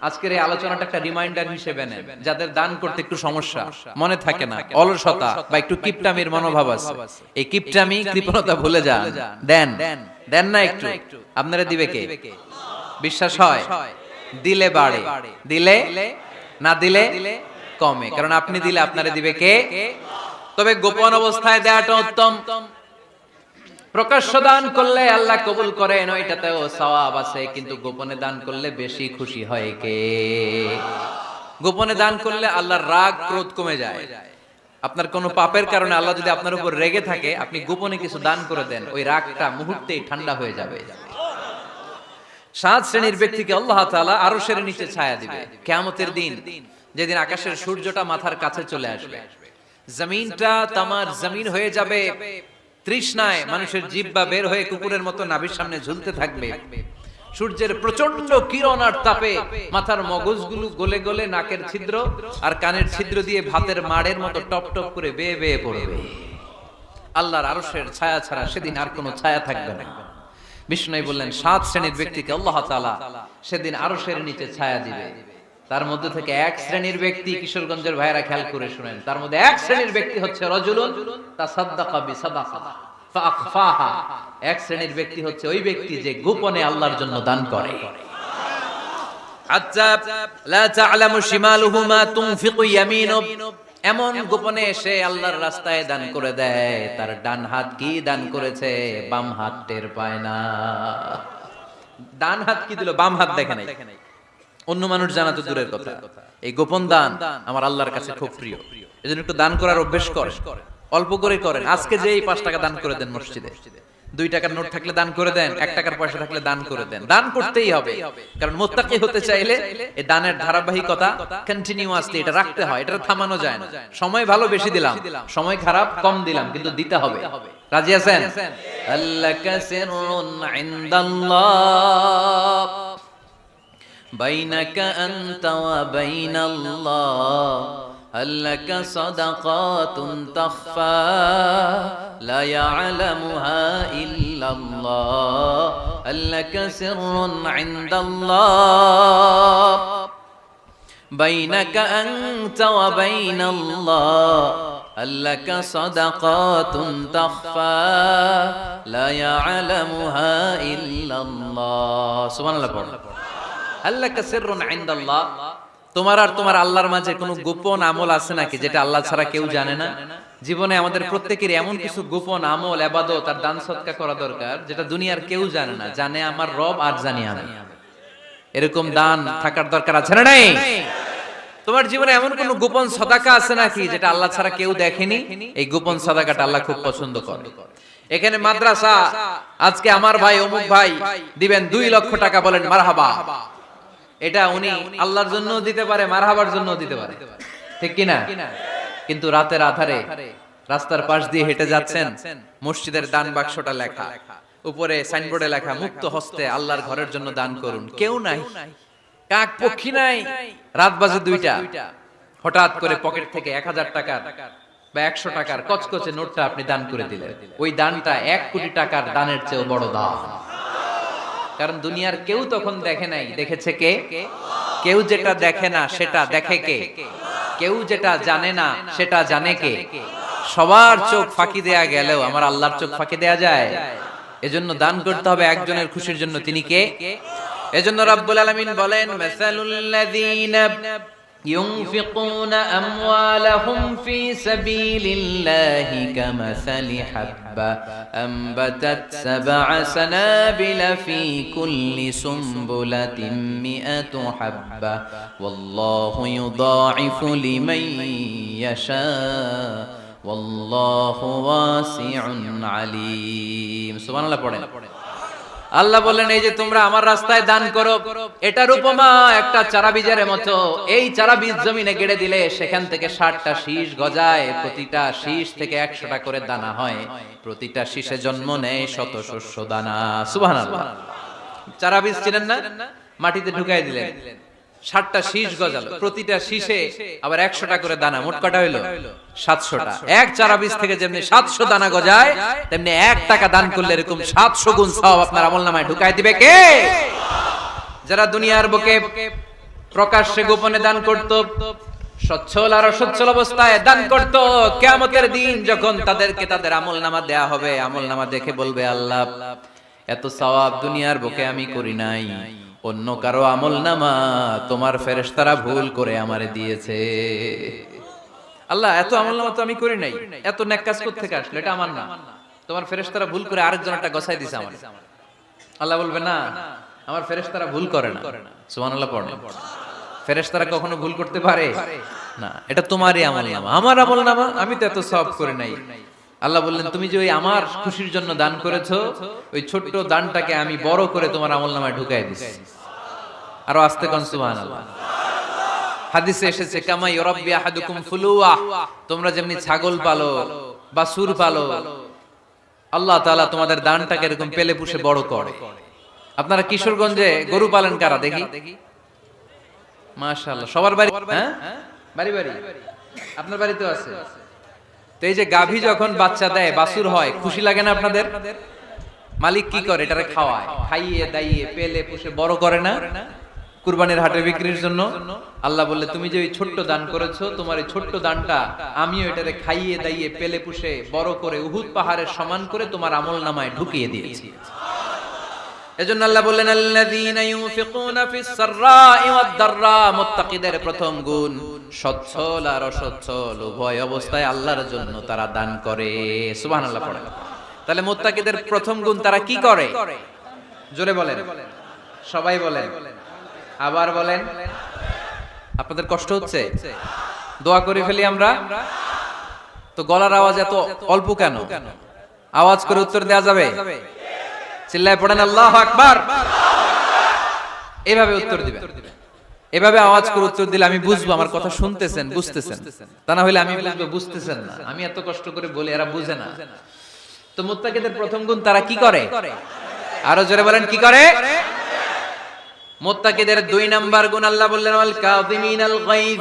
আজকের এই আলোচনাটা একটা রিমাইন্ডার হিসেবে নেন। যাদের দান করতে একটু সমস্যা, মনে থাকে না, অলসতা বা একটু কিপটামির মনোভাব আছে, এই কিপটামি কৃপণতা ভুলে যান। দেন, দেন না একটু, আপনারা দিবে কে? বিশ্বাস হয়? দিলে বাড়ে, দিলে না দিলে কমে, কারণ আপনি দিলে আপনারে দিবে কে? তবে গোপন অবস্থায় দেওয়াটা উত্তম। প্রকাশ্য দান করলে আল্লাহ কবুল করেন, ওইটাতেও সওয়াব আছে, কিন্তু গোপনে দান করলে বেশি খুশি হয় কে? গোপনে দান করলে আল্লাহর রাগ ক্রোধ কমে যায়। আপনার কোনো পাপের কারণে আল্লাহ যদি আপনার উপর রেগে থাকে, আপনি গোপনে কিছু দান করে দেন, ওই রাগটা মুহূর্তেই ঠান্ডা হয়ে যাবে। 7 শ্রেণীর ব্যক্তিকে আল্লাহ তাআলা আরশের নিচে ছায়া দিবে কিয়ামতের দিন, যেদিন আকাশের সূর্যটা মাথার কাছে চলে আসবে, জমিনটা তামার জমিন হয়ে যাবে, তৃষ্ণায় মানুষের জিহ্বা বের হয়ে কুকুরের মতো নাভির সামনে ঝুলতে থাকবে। সূর্যের প্রচন্ড কিরণ আর তাপে মাথার মগজগুলো গলে গলে নাকের ছিদ্র আর কানের ছিদ্র দিয়ে ভাতের মাড়ের মতো টপ টপ করে বেয়ে বেয়ে পড়বে। আল্লাহর আরশের ছায়া ছাড়া সেদিন আর কোনো ছায়া থাকবে না। বিষ্ণু বললেন, 7 শ্রেণীর ব্যক্তিকে আল্লাহ তাআলা সেদিন আরশের নিচে ছায়া দিবে। তার মধ্যে থেকে 1 শ্রেণীর ব্যক্তি, কিশোরগঞ্জের ভাইরা খেয়াল করে শুনেন, তার মধ্যে 1 শ্রেণীর ব্যক্তি হচ্ছে রাজুলুন তাসাদ্দাকা বিসাদাকা ফাআখফাহা। 1 শ্রেণীর ব্যক্তি হচ্ছে ওই ব্যক্তি যে গোপনে আল্লাহর জন্য দান করে। হাত্তা লা তা'লামু শিমালুহু মা তুনফিকু ইয়ামিনু, এমন গোপনে এসে আল্লাহর রাস্তায় দান করে দেয়, তার ডান হাত কি দান করেছে বাম হাত টের পায় না। ডান হাত কি দিল, বাম হাত দেখে নাই। অন্য মানুষ জানা তো দূরের কথা, এই গোপন দান আমার আল্লাহর কাছে খুব প্রিয়। এজন্য একটু দান করার অভ্যাস করেন, অল্প করে করেন। আজকে যে এই 5 টাকা দান করে দেন মসজিদে, 2 টাকার নোট থাকলে দান করে দেন, 1 টাকার পয়সা থাকলে দান করে দেন। দান করতেই হবে, কারণ মুত্তাকি হতে চাইলে এই দানের ধারাবাহিকতা কন্টিনিউয়াসলি এটা রাখতে হয়, এটা থামানো যায় না। সময় ভালো বেশি দিলাম, সময় খারাপ কম দিলাম, কিন্তু দিতে হবে। রাজি আছেন? আল্লাকা সিররুন ইনদাল্লাহ বাইনাকা আনতা ওয়া বাইনাল্লাহ, আল্লাকা সাদাকাতুন তাখফা লা ইয়ালামুহা ইল্লাল্লাহ, আল্লাকা সিররুন ইনদাল্লাহ বাইনাকা আনতা ওয়া বাইনাল্লাহ, আল্লাকা সাদাকাতুন তাখফা লা ইয়ালামুহা ইল্লাল্লাহ। সুবহানাল্লাহ পড়ো। আল্লাকা সিররুন ইনদাল্লাহ, তোমার আর তোমার আল্লাহর মাঝে কোনো গোপন আমল আছে নাকি যেটা আল্লাহ ছাড়া কেউ জানে না? জীবনে আমাদের প্রত্যেকের এমন কিছু গোপন আমল, ইবাদত আর দান সদকা করা দরকার যেটা দুনিয়ার কেউ জানে না, জানে আমার রব আর জানি আমি। এরকম দান থাকার দরকার আছে না নাই? তোমার জীবনে এমন কোন গোপন সাদাকা আছে নাকি যেটা আল্লাহ ছাড়া কেউ দেখেনি? এই গোপন সাদাকাটা আল্লাহ খুব পছন্দ করে। এখানে মাদ্রাসা, আজকে আমার ভাই অমুক ভাই দিবেন 2 লক্ষ টাকা, বলেন মারহাবা। এটা উনি আল্লাহর জন্য দিতে পারে, মারহাবার জন্য দিতে পারে, ঠিক কি না? কিন্তু রাতের আধারে রাস্তার পাশ দিয়ে হেঁটে যাচ্ছেন, মসজিদের দান বাক্সটা লেখা, উপরে সাইনবোর্ডে লেখা মুক্ত হস্তে আল্লাহর ঘরের জন্য দান করুন। কেউ নাই, কাক পক্ষী নাই, রাত বাজে 2টা, হঠাৎ করে পকেট থেকে 1000 টাকার বা 100 টাকার কচকচে নোটটা আপনি দান করে দিলেন। ওই দানটা 1 কোটি টাকার দানের চেয়েও বড় দান। কারণ দুনিয়ার কেউ তখন দেখে নাই, দেখেছে কে? কেউ যেটা দেখে না সেটা দেখে কে? কেউ যেটা জানে না সেটা জানে কে? সবার চোখ ফাঁকি দেয়া গেলেও আমার আল্লাহর চোখ ফাঁকি দেয়া যায়? এজন্য দান করতে হবে একজনের খুশির জন্য। তিনি কে? এজন্য রব্বুল আলামিন বলেন, মাসালুল লাযীনা ইউনফিকুনা আমওয়ালাহুম ফি সাবিলিল্লাহি কামাসালি হাব্বা আমবাতাত সাবআ সানাবিলা ফি কুল্লি সুমবুলাতিন মিআতু হাব্বা ওয়াল্লাহু ইউদাঈফু লিমান ইয়াশা ওয়াল্লাহু ওয়াসিউন আলীম। সুবহানাল্লাহ পড়েন। আল্লাহ বললেন, এই যে তোমরা আমার রাস্তায় দান করো, এটার উপমা একটা চারা বীজের মতো। এই চারা বীজ জমিনে গেড়ে দিলে সেখান থেকে 60টা শীষ গজায়, প্রতিটা শীষ থেকে 100টা করে দানা হয়, প্রতিটা শীষে জন্ম নেয় শত শস্য দানা। সুবহানাল্লাহ। চারা বীজ চিনেন না? মাটিতে ঢুকাই দিলেন, 60টা শীষ গজালো, প্রতিটা শীষে আবার 100টা করে দানা, মোট কটা হইলো 700টা। এক চারা বীজ থেকে যেমনি 700 দানা গজায়, তেমনি 1 টাকা দান করলে এরকম 700 গুণ সওয়াব আপনার আমলনামায় ঢুকাই দিবে কে? যারা দুনিয়ার বুকে প্রকাশ্যে গোপনে দান করত, সচ্ছল আর অসচ্ছল অবস্থায় দান করত, কিয়ামতের দিন যখন তাদেরকে তাদের আমলনামা দেয়া হবে, আমলনামা দেখে বলবে, আল্লাহ এত সওয়াব দুনিয়ার বুকে আমি করি নাই, অন্য কারো আমলনামা তোমার ফেরেশতারা ভুল করে আমারে দিয়েছে। আল্লাহ এত আমলনামা তো আমি করি নাই, এত নেক কাজ করতে থেকে আসলো, এটা আমার না, তোমার ফেরেশতারা ভুল করে আরেকজনটা গছাই দিয়েছে আমার। আল্লাহ বলবে, না, আমার ফেরেশতারা ভুল করে না। সুবহানাল্লাহ পড়েন। ফেরেশতারা কখনো ভুল করতে পারে না, এটা তোমারই আমলনামা, আমার আমলনামা, আমি তো এত সওয়াব করি নাই। আল্লাহ বললেন, তুমি যে ওই আমার খুশির জন্য দান করেছো, ওই ছোট্ট দানটাকে আমি বড় করে তোমার আমলনামায় ঢুকাই দিছি। আরো আস্তে কোন সুবহানাল্লাহ। হাদিসে এসেছে, কামা ইউরাব্বি আহাদুকুম ফুলুয়া, তোমরা যেমনি ছাগল পালো, বাছুর পালো, আল্লাহ তাআলা তোমাদের দানটাকে এরকম পেলে পুষে বড় করে। আপনারা কিশোরগঞ্জে গরু পালন কারা দেখি? মাশাআল্লাহ, সবার বাড়ি, হ্যাঁ বাড়ি বাড়ি, আপনার বাড়িতেও আছে। তো এই যে গাভী যখন বাচ্চা দেয়, বাছুর হয়, খুশি লাগে না আপনাদের? মালিক কি করে? এটারে খাওয়ায়, খাইয়ে দাইয়ে পেলে পুষে বড় করে না? কুরবানির হাটে বিক্রির জন্য। আল্লাহ বললে, তুমি যে ওই ছোট্ট দান করেছো, তোমার এই ছোট্ট দানটা আমিও এটারে খাইয়ে দাইয়ে পেলে পুষে বড় করে উহুদ পাহাড়ের সমান করে তোমার আমলনামায় ঢুকিয়ে দিয়েছি। এজন্য আল্লাহ বললেন, আল্লাযীনা ইউনফিকুনা ফিস সাররাই ওয়াদ দাররা, মুত্তাকিদের প্রথম গুণ সচ্ছল আর অসচ্ছল উভয় অবস্থায় আল্লাহর জন্য তারা দান করে। সুবহানাল্লাহ পড়েন। তাহলে মুত্তাকিদের প্রথম গুণ, তারা কি করে? জোরে বলেন, সবাই বলেন, আবার বলেন। আপনাদের কষ্ট হচ্ছে? দোয়া করে ফেলি আমরা তো। গলার আওয়াজ এত অল্প কেন? আওয়াজ করে উত্তর দেয়া যাবে? চিল্লায় পড়েন আল্লাহু আকবার। এভাবে উত্তর দিবেন, এভাবে আওয়াজ করে উত্তর দিলে আমি বুঝবো আমার কথা শুনতেছেন, বুঝতেছেন। তা না হলে আমি বুঝবো বুঝতেছেন না, আমি এত কষ্ট করে বলি এরা বুঝে না। তো মুত্তাকিদের প্রথম গুণ, তারা কি করে? আরো জোরে বলেন, কি করে? মুত্তাকিদের 2 নাম্বার গুণ আল্লাহ বললেন, ওয়াল কাযিমিনাল গায়জ।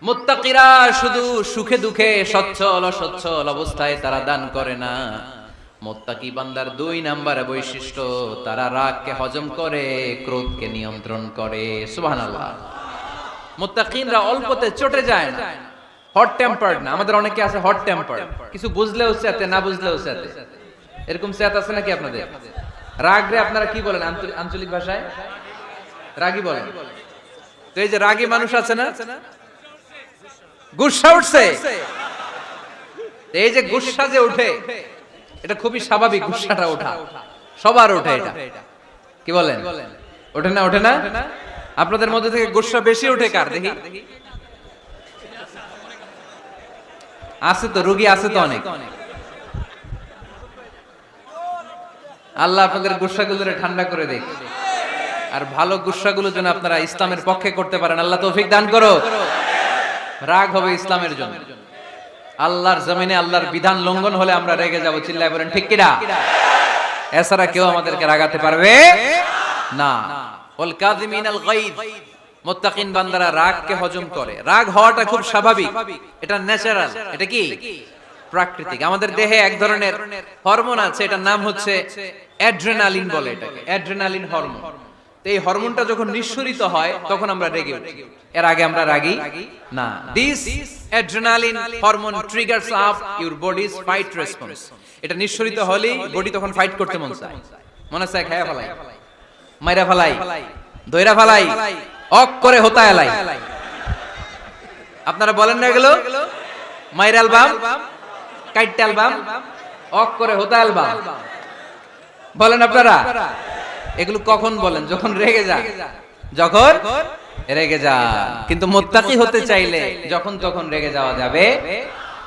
মুত্তাকিরা শুধু সুখে দুঃখে, সচ্ছল অসচ্ছল অবস্থায় তারা দান করে না। মুত্তাকি বান্দার 2 নাম্বার বৈশিষ্ট্য, তারা রাগকে হজম করে, ক্রোধকে নিয়ন্ত্রণ করে। সুবহানাল্লাহ। মুত্তাকিনরা অল্পতে চটে যায় না, হট টেম্পার্ড না। আমাদের অনেকে আছে হট টেম্পার্ড, কিছু বুঝলেও সাথে, না বুঝলেও সাথে। এরকম সাথে আছে নাকি আপনাদের? রাগ রে আপনারা কি বলেন আঞ্চলিক ভাষায়? রাগী বলেন। তো এই যে রাগী মানুষ আছে না, গুসা উঠছে, এই যে গুসা যে উঠে, এটা খুবই স্বাভাবিক। গুসাটা ওঠা সবার ওঠে, এটা কি বলেন? ওঠে না? ওঠে না? আপনাদের মধ্যে থেকে গুসা বেশি ওঠে কার দেখি? আছে তো, রোগী আছে তো অনেক। আল্লাহ আপনাদের গুসাগুলোরে ঠান্ডা করে দেখ, আর ভালো গুসাগুলো যেন আপনারা ইসলামের পক্ষে করতে পারেন। আল্লাহ তৌফিক দান করো। রাগ হবে ইসলামের জন্য। আল্লাহর জমিনে আল্লাহর বিধান লঙ্ঘন হলে আমরা রেগে যাব, চিল্লায় বলেন ঠিক কিনা? এছাড়া কেউ আমাদেরকে রাগাতে পারবে না। ওয়াল কাযিমিনাল গায়জ, মুত্তাকিন বান্দারা রাগকে হজম করে। রাগ হওয়াটা খুব স্বাভাবিক, এটা ন্যাচারাল, এটা কি প্রাকৃতিক। আমাদের দেহে এক ধরনের হরমোন আছে, এটার নাম হচ্ছে অ্যাড্রেনালিন বলে এটাকে, অ্যাড্রেনালিন হরমোন। তো এই হরমোনটা যখন নিঃসরিত হয় তখন আমরা রেগে উঠি। এর আগে আমরা রাগী না। This adrenaline hormone triggers up your bodies fight response. এটা নিঃসরিত হলেই বডি তখন ফাইট করতে মন চায়, মনে চায় খায়া ফেলাই, মাইরা ফেলাই, দইরা ফেলাই, অক করে হোতা এলাই। আপনারা বলেন না এগুলো? মাইরা অ্যালবাম, কাইটটা অ্যালবাম, অক করে হোতা অ্যালবাম বলেন আপনারা? এগুলো কখন বলেন? যখন রেগে যান, যখন রেগে যান। কিন্তু মুত্তাকি হতে চাইলে যখন তখন রেগে যাওয়া যাবে।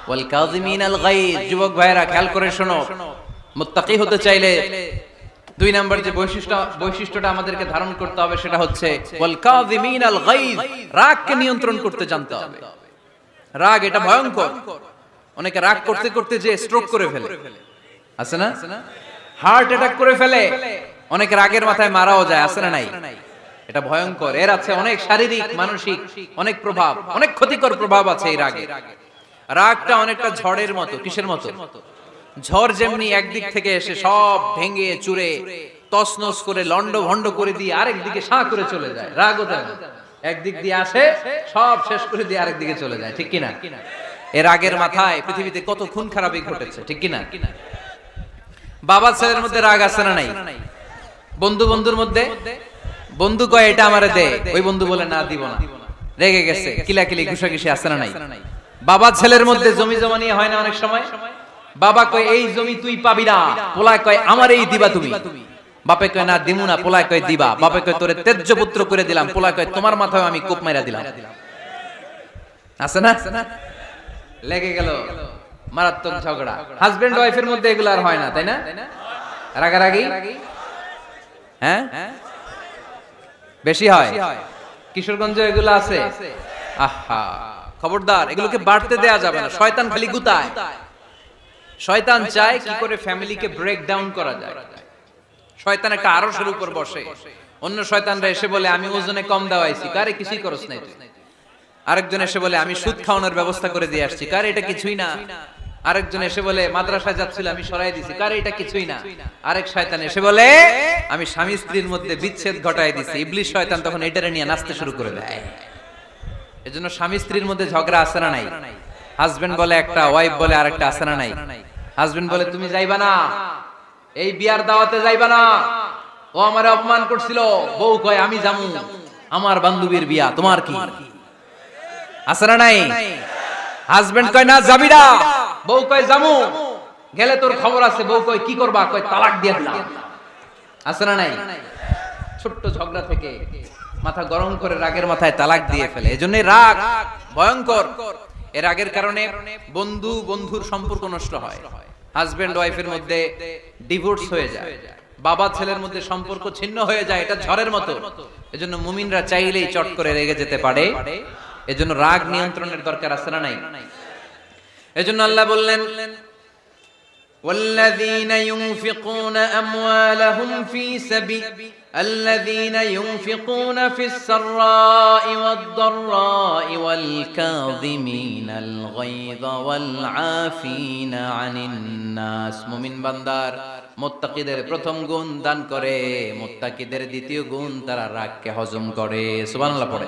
ওয়াল কাযিমিনাল গায়জ, যুবক ভাইরা খেয়াল করে শোনো, মুত্তাকি হতে চাইলে 2 নাম্বার যে বৈশিষ্ট্যটা আমাদেরকে ধারণ করতে হবে সেটা হচ্ছে ওয়াল কাযিমিনাল গায়জ, রাগকে নিয়ন্ত্রণ করতে জানতে হবে। রাগ এটা ভয়ঙ্কর। অনেকে রাগ করতে করতে যে স্ট্রোক করে ফেলে, আছে না? হার্ট অ্যাটাক করে ফেলে। অনেকে রাগের মাথায় মারাও যায়, আছে না নাই? এটা ভয়ঙ্কর। এর আছে অনেক শারীরিক, মানসিক অনেক প্রভাব, অনেক ক্ষতিকর প্রভাব আছে এই রাগে। রাগটা অনেকটা ঝড়ের মতো। কিসের মতো? ঝড় যেমনি একদিক থেকে এসে সব ভেঙে চুরে তছনছ করে লন্ড ভন্ড করে দিয়ে আরেক দিকে সাঁ করে চলে যায়, রাগও তেমন একদিক দিয়ে আসে সব শেষ করে দিয়ে আরেক দিকে চলে যায়, ঠিক কিনা? এর রাগের মাথায় পৃথিবীতে কত খুন খারাপি ঘটেছে, ঠিক কিনা? বাবা ছেলের মধ্যে রাগ আছে না নাই? বন্ধু বন্ধুর মধ্যে, বন্ধু কয় এটা আমারে দে, ওই বন্ধু বলে না দিব না, রেগে গেছে, কিলাকিলি ঘুষাঘুষি আছে না নাই? বাবা ছেলের মধ্যে জমি জমা নিয়ে হয় না অনেক সময়? বাবা কয় এই জমি তুই পাবি না, পোলায় কয় আমারই দিবা তুমি। বাপে কয় না দিমু না, পোলায় কয় দিবা। বাপে কয় তোরে তেজ্য পুত্র করে দিলাম, পোলায় কয় তোমার মাথায় আমি কোপ মাইরা দিলাম। আছে না? লেগে গেল, মারাত্মক ঝগড়া। হাজবেন্ড ওয়াইফের মধ্যে এগুলো আর হয় না, তাই না? রাগারাগি হ্যাঁ বেশি হয়। কিশোরগঞ্জে এগুলো আছে। আহা, খবরদার, এগুলোকে বাড়তে দেয়া যাবে না। শয়তান খালি গুতায়। শয়তান চায় কি করে ফ্যামিলিকে ব্রেক ডাউন করা যায়। শয়তান একটা আরশের উপর বসে, অন্য শয়তানরা এসে বলে আমি ওজনে কম দেওয়াইছি, কারে কিছুই করছ নাই তুই। আরেকজন এসে বলে আমি সুদ খাওয়ানোর ব্যবস্থা করে দিয়ে আসছি, কারে এটা কিছুই না। আরেকজন এসে বলে মাদ্রাসায় যাচ্ছিল আমি সরাই দিছি, কারে এটা কিছুই না। আরেক শয়তান এসে বলে আমি স্বামী স্ত্রীর মধ্যে বিচ্ছেদ ঘটাই দিছি। ইবলিশ শয়তান তখন এটারে নিয়ে নাচতে শুরু করে দেয়। এজন্য স্বামী স্ত্রীর মধ্যে ঝগড়া আছে না নাই? হাজবেন্ড বলে একটা, ওয়াইফ বলে আরেকটা, আছে না নাই? হাজবেন্ড বলে তুমি যাইবা না, এই বিয়ার দাওয়াতে যাইবা না, ও আমারে অপমান করছিল। বউ কয় আমি যামু, আমার বান্ধবীর বিয়া, তোমার কি? আছে না নাই? হাজবেন্ড কয় না যাবি না, বউ কয় যামু, গেলে তোর খবর আছে। বউ কয় কি করবা? কয় তালাক দিয়ে দিলাম। আছে না নাই? ছোট্ট ঝগড়া থেকে মাথা গরম করে রাগের মাথায় তালাক দিয়ে ফেলে। এজন্য রাগ ভয়ঙ্কর। এর রাগের কারণে বন্ধু বন্ধুর সম্পর্ক নষ্ট হয়, হাজবেন্ড ওয়াইফের মধ্যে ডিভোর্স হয়ে যায়, বাবা ছেলের মধ্যে সম্পর্ক ছিন্ন হয়ে যায়। এটা ঝড়ের মতো। এজন্য মুমিনরা চাইলেই চট করে রেগে যেতে পারে। এজন্য রাগ নিয়ন্ত্রণের দরকার আছে না নাই? এজন্য আল্লাহ বললেন والذين ينفقون أموالهم في سبيل الذين ينفقون في السراء والضراء والكاظمين الغيظ والعافين عن الناس। মুমিন বান্দার মুত্তাকিদের প্রথম গুণ দান করে, মুত্তাকিদের দ্বিতীয় গুণ তারা রাগকে হজম করে। সুবহানাল্লাহ পড়ে।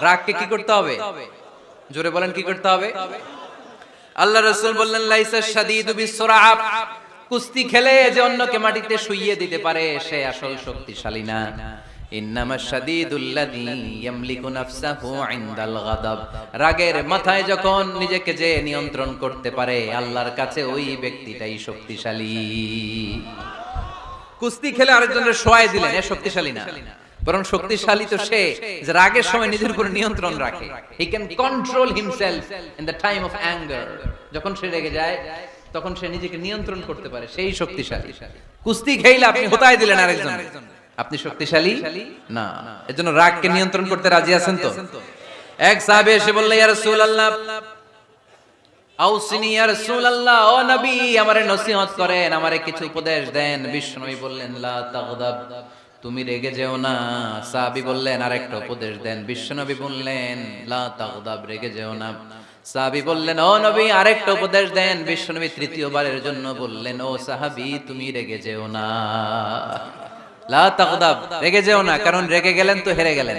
রাগকে কি করতে হবে? জোরে বলেন কি করতে হবে? আল্লাহ রাসূল বললেন লাইসা শাদীদু বিসসুরআ, কুস্তি খেলে যে অন্যকে মাটিতে শুইয়ে দিতে পারে সে আসল শক্তিশালী না। ইন্নামা শাদীদুল্লাযী ইয়ামলিকু নাফসাহু ইনদাল গাদাব। রাগের মাথায় যখন নিজেকে যে নিয়ন্ত্রণ করতে পারে, আল্লাহর কাছে ওই ব্যক্তিটাই শক্তিশালী। কুস্তি খেলে আরেকজনের শোয়ায় দিলেন, এ শক্তিশালী না, বরং শক্তিশালী তো সে যে রাগের সময় নিজের উপর নিয়ন্ত্রণ রাখে। He can control himself in the time of anger. যখন সে রেগে যায় তখন সে নিজেকে নিয়ন্ত্রণ করতে পারে, সেই শক্তিশালী। কুস্তি খেলে আপনি হোতায় দিলেন আরেকজন, আপনি শক্তিশালী না। এজন্য রাগকে নিয়ন্ত্রণ করতে রাজি আছেন তো? এক সাহাবী এসে বলল, ইয়া রাসূলুল্লাহ আউসিনি ইয়া রাসূলুল্লাহ, ও নবী আমারে নসিহত করেন, আমারে কিছু উপদেশ দেন। বিশ্বনবী বললেন, লা তাগদাব, তুমি রেগে যেও না। সাহাবী বললেন, আরেকটা উপদেশ দেন। বিশ্বনবী বললেন, লা তাগদাব, রেগে যেও না। সাহাবী বললেন, ও নবী আরেকটা উপদেশ দেন। বিশ্বনবী তৃতীয়বারের জন্য বললেন, ও সাহাবী তুমি রেগে যেও না। লা তাগদাব, রেগে যেও না, কারণ রেগে গেলেন তো হেরে গেলেন।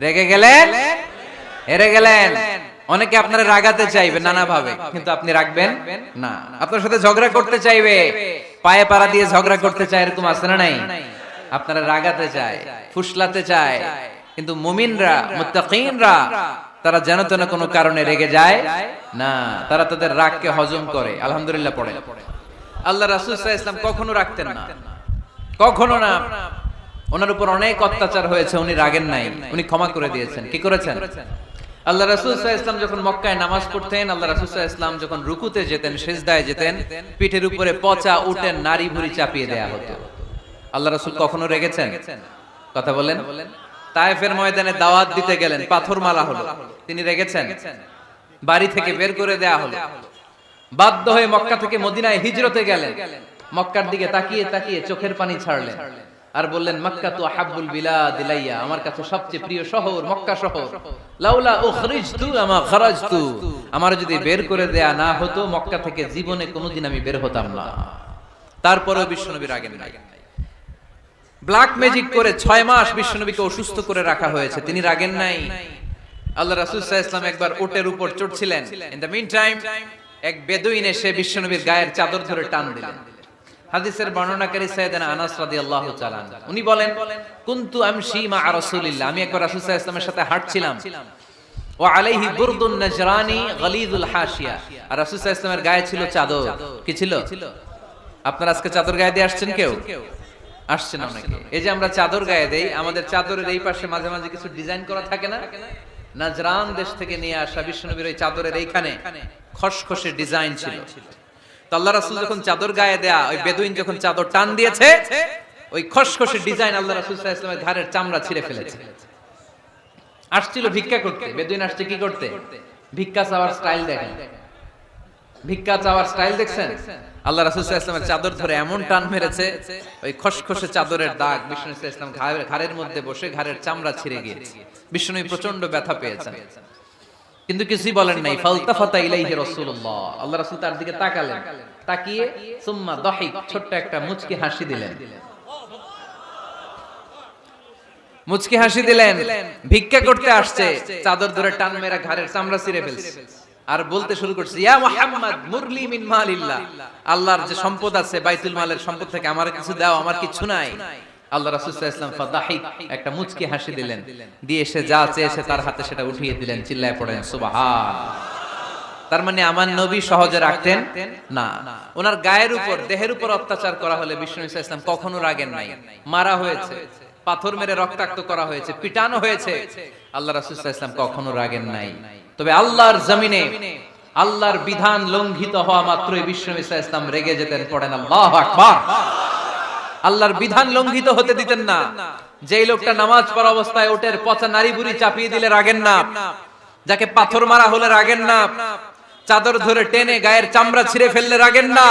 রেগে গেলেন হেরে গেলেন। অনেকে আপনারা রাগাতে চাইবে নানা ভাবে, কিন্তু আপনি রাখবেন না। আপনার সাথে ঝগড়া করতে চাইবে, পায়ে পাড়া দিয়ে ঝগড়া করতে চায়, এরকম আছে না নাই? আপনারা রাগাতে চায়, ফুসলাতে চায়, কিন্তু মুমিনরা, মুত্তাকিনরা তারা যেন তেন কোনো কারণে রেগে যায় না। তারা তাদের রাগকে হজম করে। আলহামদুলিল্লাহ পড়ে। আল্লাহ রাসূল সাল্লাল্লাহু আলাইহি ওয়াসাল্লাম কখনো রাখতেন না, কখনো না। ওনার উপর অনেক অত্যাচার হয়েছে, উনি রাগেন নাই, উনি ক্ষমা করে দিয়েছেন। কি করেছেন? আল্লাহ রাসূল সাল্লাল্লাহু আলাইহি ওয়াসাল্লাম যখন মক্কায় নামাজ পড়তেন, আল্লাহ রাসূল সাল্লাল্লাহু আলাইহি ওয়াসাল্লাম যখন রুকুতে যেতেন, সিজদায় যেতেন, পিঠের উপরে পচা উটের নাড়ি ভুঁড়ি চাপিয়ে দেয়া হতো। আল্লাহ রাসূল কখনো রেগেছেন? কথা বলেন। তায়েফের ময়দানে দাওয়াত দিতে গেলেন, পাথর মারা হলো, তিনি রেগেছেন? বাড়ি থেকে বের করে দেয়া হলো, বাধ্য হয়ে মক্কা থেকে মদিনায় হিজরতে গেলেন। মক্কার দিকে তাকিয়ে তাকিয়ে চোখের পানি ছাড়লেন আর বললেন, মক্কা তু আহাব্বুল বিলাদ ইলাইয়া, আমার কাছে সবচেয়ে প্রিয় শহর মক্কা শহর। লাউলা উখরিজতু আমা খারাজতু, আমার যদি বের করে দেয়া না হতো মক্কা থেকে জীবনে কোনোদিন আমি বের হতাম না। তারপরেও বিশ্বনবী রাগেন নাই। ব্ল্যাক ম্যাজিক করে 6 মাস বিশ্বনবীকে অসুস্থ করে রাখা হয়েছে, তিনি রাগেন নাই। আল্লাহ রাসূল সাল্লাল্লাহু আলাইহি ওয়াসাল্লাম একবার উটের উপর চড়ছিলেন। ইন দ্য মিন টাইম এক বেদুইন এসে বিশ্বনবীর গায়ের চাদর ধরে টান দিলেন। হাদিসের বর্ণনাকারী সাইয়েদনা আনাস রাদিয়াল্লাহু তাআলা উনি বলেন, কুনতু আমশি মা রাসূলিল্লাহ, আমি একবার রাসূল সাল্লাল্লাহু আলাইহি ওয়াসাল্লামের সাথে হাঁটছিলাম। ওয়া আলাইহি বুরদুন নাজরানি গালিযুল হাশিয়া, আর রাসূল সাল্লাল্লাহু আলাইহি ওয়াসাল্লামের গায়ে ছিল চাদর। কি ছিল? আপনারা আজকে চাদর গায়ে দিয়ে আসছেন? কেউ আসছেন? অনেকে। এই যে আমরা চাদর গায়ে দেই, আমাদের চাদরের এই পাশে মাঝে মাঝে কিছু ডিজাইন করা থাকে না? নাজরান দেশ থেকে নিয়ে আসা বিশ্বনবীর ওই চাদরের এইখানে খসখসে ডিজাইন ছিল। তো আল্লাহ রাসূল যখন চাদর গায়ে দেয়া, ওই বেদুইন যখন চাদর টান দিয়েছে, ওই খসখসে ডিজাইন আল্লাহ রাসূল সাল্লাল্লাহু আলাইহি ওয়াসাল্লামের ঘাড়ের চামড়া ছিঁড়ে ফেলেছে। আসছিল ভিক্ষা করতে, বেদুইন আসছে কি করতে? ভিক্ষা চাওয়ার স্টাইল দেখেন, ভিক্ষা চাওয়ার স্টাইল দেখছেন? আল্লাহ রাসূল সাল্লাল্লাহু আলাইহি ওয়াসাল্লামের চাদর ধরে এমন টান মেরেছে, ওই খসখসে চাদরের দাগ বিশ্বনবী সাল্লাল্লাহু আলাইহি ওয়াসাল্লাম ঘাড়ের মধ্যে বসে ঘাড়ের চামড়া ছিঁড়ে গিয়েছে। বিশ্বনবী প্রচন্ড ব্যথা পেয়েছেন, কিন্তু কিছুই বলেন নাই। ফালতাফাতা ইলাইহি রাসূলুল্লাহ, আল্লাহ রাসূল তার দিকে তাকালেন, তাকিয়ে সুম্মা দাহিক, ছোট্ট একটা মুচকি হাসি দিলেন। মুচকি হাসি দিলেন। ভিক্ষা করতে আসছে, চাদর ধরে টান মেরে ঘাড়ের চামড়া ছিঁড়ে ফেলছে, আর বলতে শুরু করছে, ইয়া মুহাম্মদ মুরলি মিন মালিল্লাহ, আল্লাহর যে সম্পদ আছে বাইতুল মালের সম্পদ থেকে আমার কিছু দাও, আমার কিছু নাই। আল্লাহ রাসূল সাল্লাল্লাহু আলাইহি ওয়াসাল্লাম ফাদাহিক, একটা মুচকি হাসি দিলেন, দিয়ে সে যা চেয়েছে তার হাতে সেটা উঠিয়ে দিলেন। চিল্লায় পড়েন সুবহান। তার মানে আমার নবী সহজে রাখতেন না। ওনার গায়ের উপর, দেহের উপর অত্যাচার করা হলে বিশ্বনবী সাল্লাল্লাহু আলাইহি ওয়াসাল্লাম কখনো রাগেন নাই। মারা হয়েছে, পাথর মেরে রক্তাক্ত করা হয়েছে, পিটানো হয়েছে, আল্লাহ রাসূল সাল্লাল্লাহু আলাইহি ওয়াসাল্লাম কখনো রাগেন নাই। তবে আল্লাহর জমিনে আল্লাহর বিধান লঙ্ঘিত হওয়া মাত্রই বিশ্বনবী সাল্লাল্লাহু আলাইহি ওয়াসাল্লাম রেগে যেতেন। পড়েন আল্লাহু আকবার। আল্লাহর বিধান লঙ্ঘিত হতে দিতেন না। যেই লোকটা নামাজ পড়া অবস্থায় ওটের পচা নারী বুড়ি চাপিয়ে দিলে রাগেন না, যাকে পাথর মারা হলে রাগেন না, চাদর ধরে টেনে গায়ের চামড়া ছিঁড়ে ফেললে রাগেন না,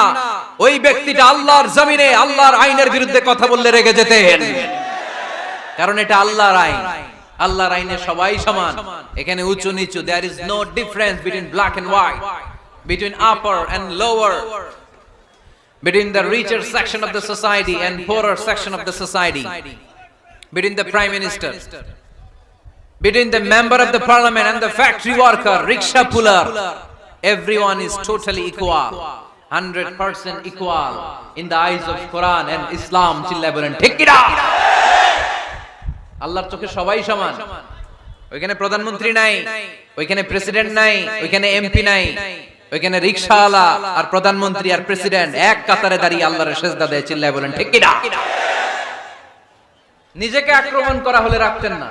ওই ব্যক্তিটা আল্লাহর জমিনে আল্লাহর আইনের বিরুদ্ধে কথা বললে রেগে যেতেন। কারণ এটা আল্লাহর আইন, আল্লাহর আইনে সবাই সমান, এখানে উঁচু নিচু, there is no difference between black and white, between upper and lower, between the richer section of the society and poorer section of the society, between the prime minister, between the member of the parliament and the factory worker, rickshaw puller. Everyone is totally equal, 100% equal in the eyes of Quran and Islam. Chilla bolen, ঠিক কি না? আল্লাহর চোখে সবাই সমান। ওইখানে প্রধানমন্ত্রী নাই, ওইখানে প্রেসিডেন্ট নাই, ওইখানে এমপি নাই, ওইখানে রিকশাওয়ালা আর প্রধানমন্ত্রী আর প্রেসিডেন্ট এক কাতারে দাঁড়িয়ে আল্লাহর সেজদা দেয়। চিল্লায় বলেন ঠিক কিনা? নিজেকে আক্রমণ করা হলে রাখতেন না,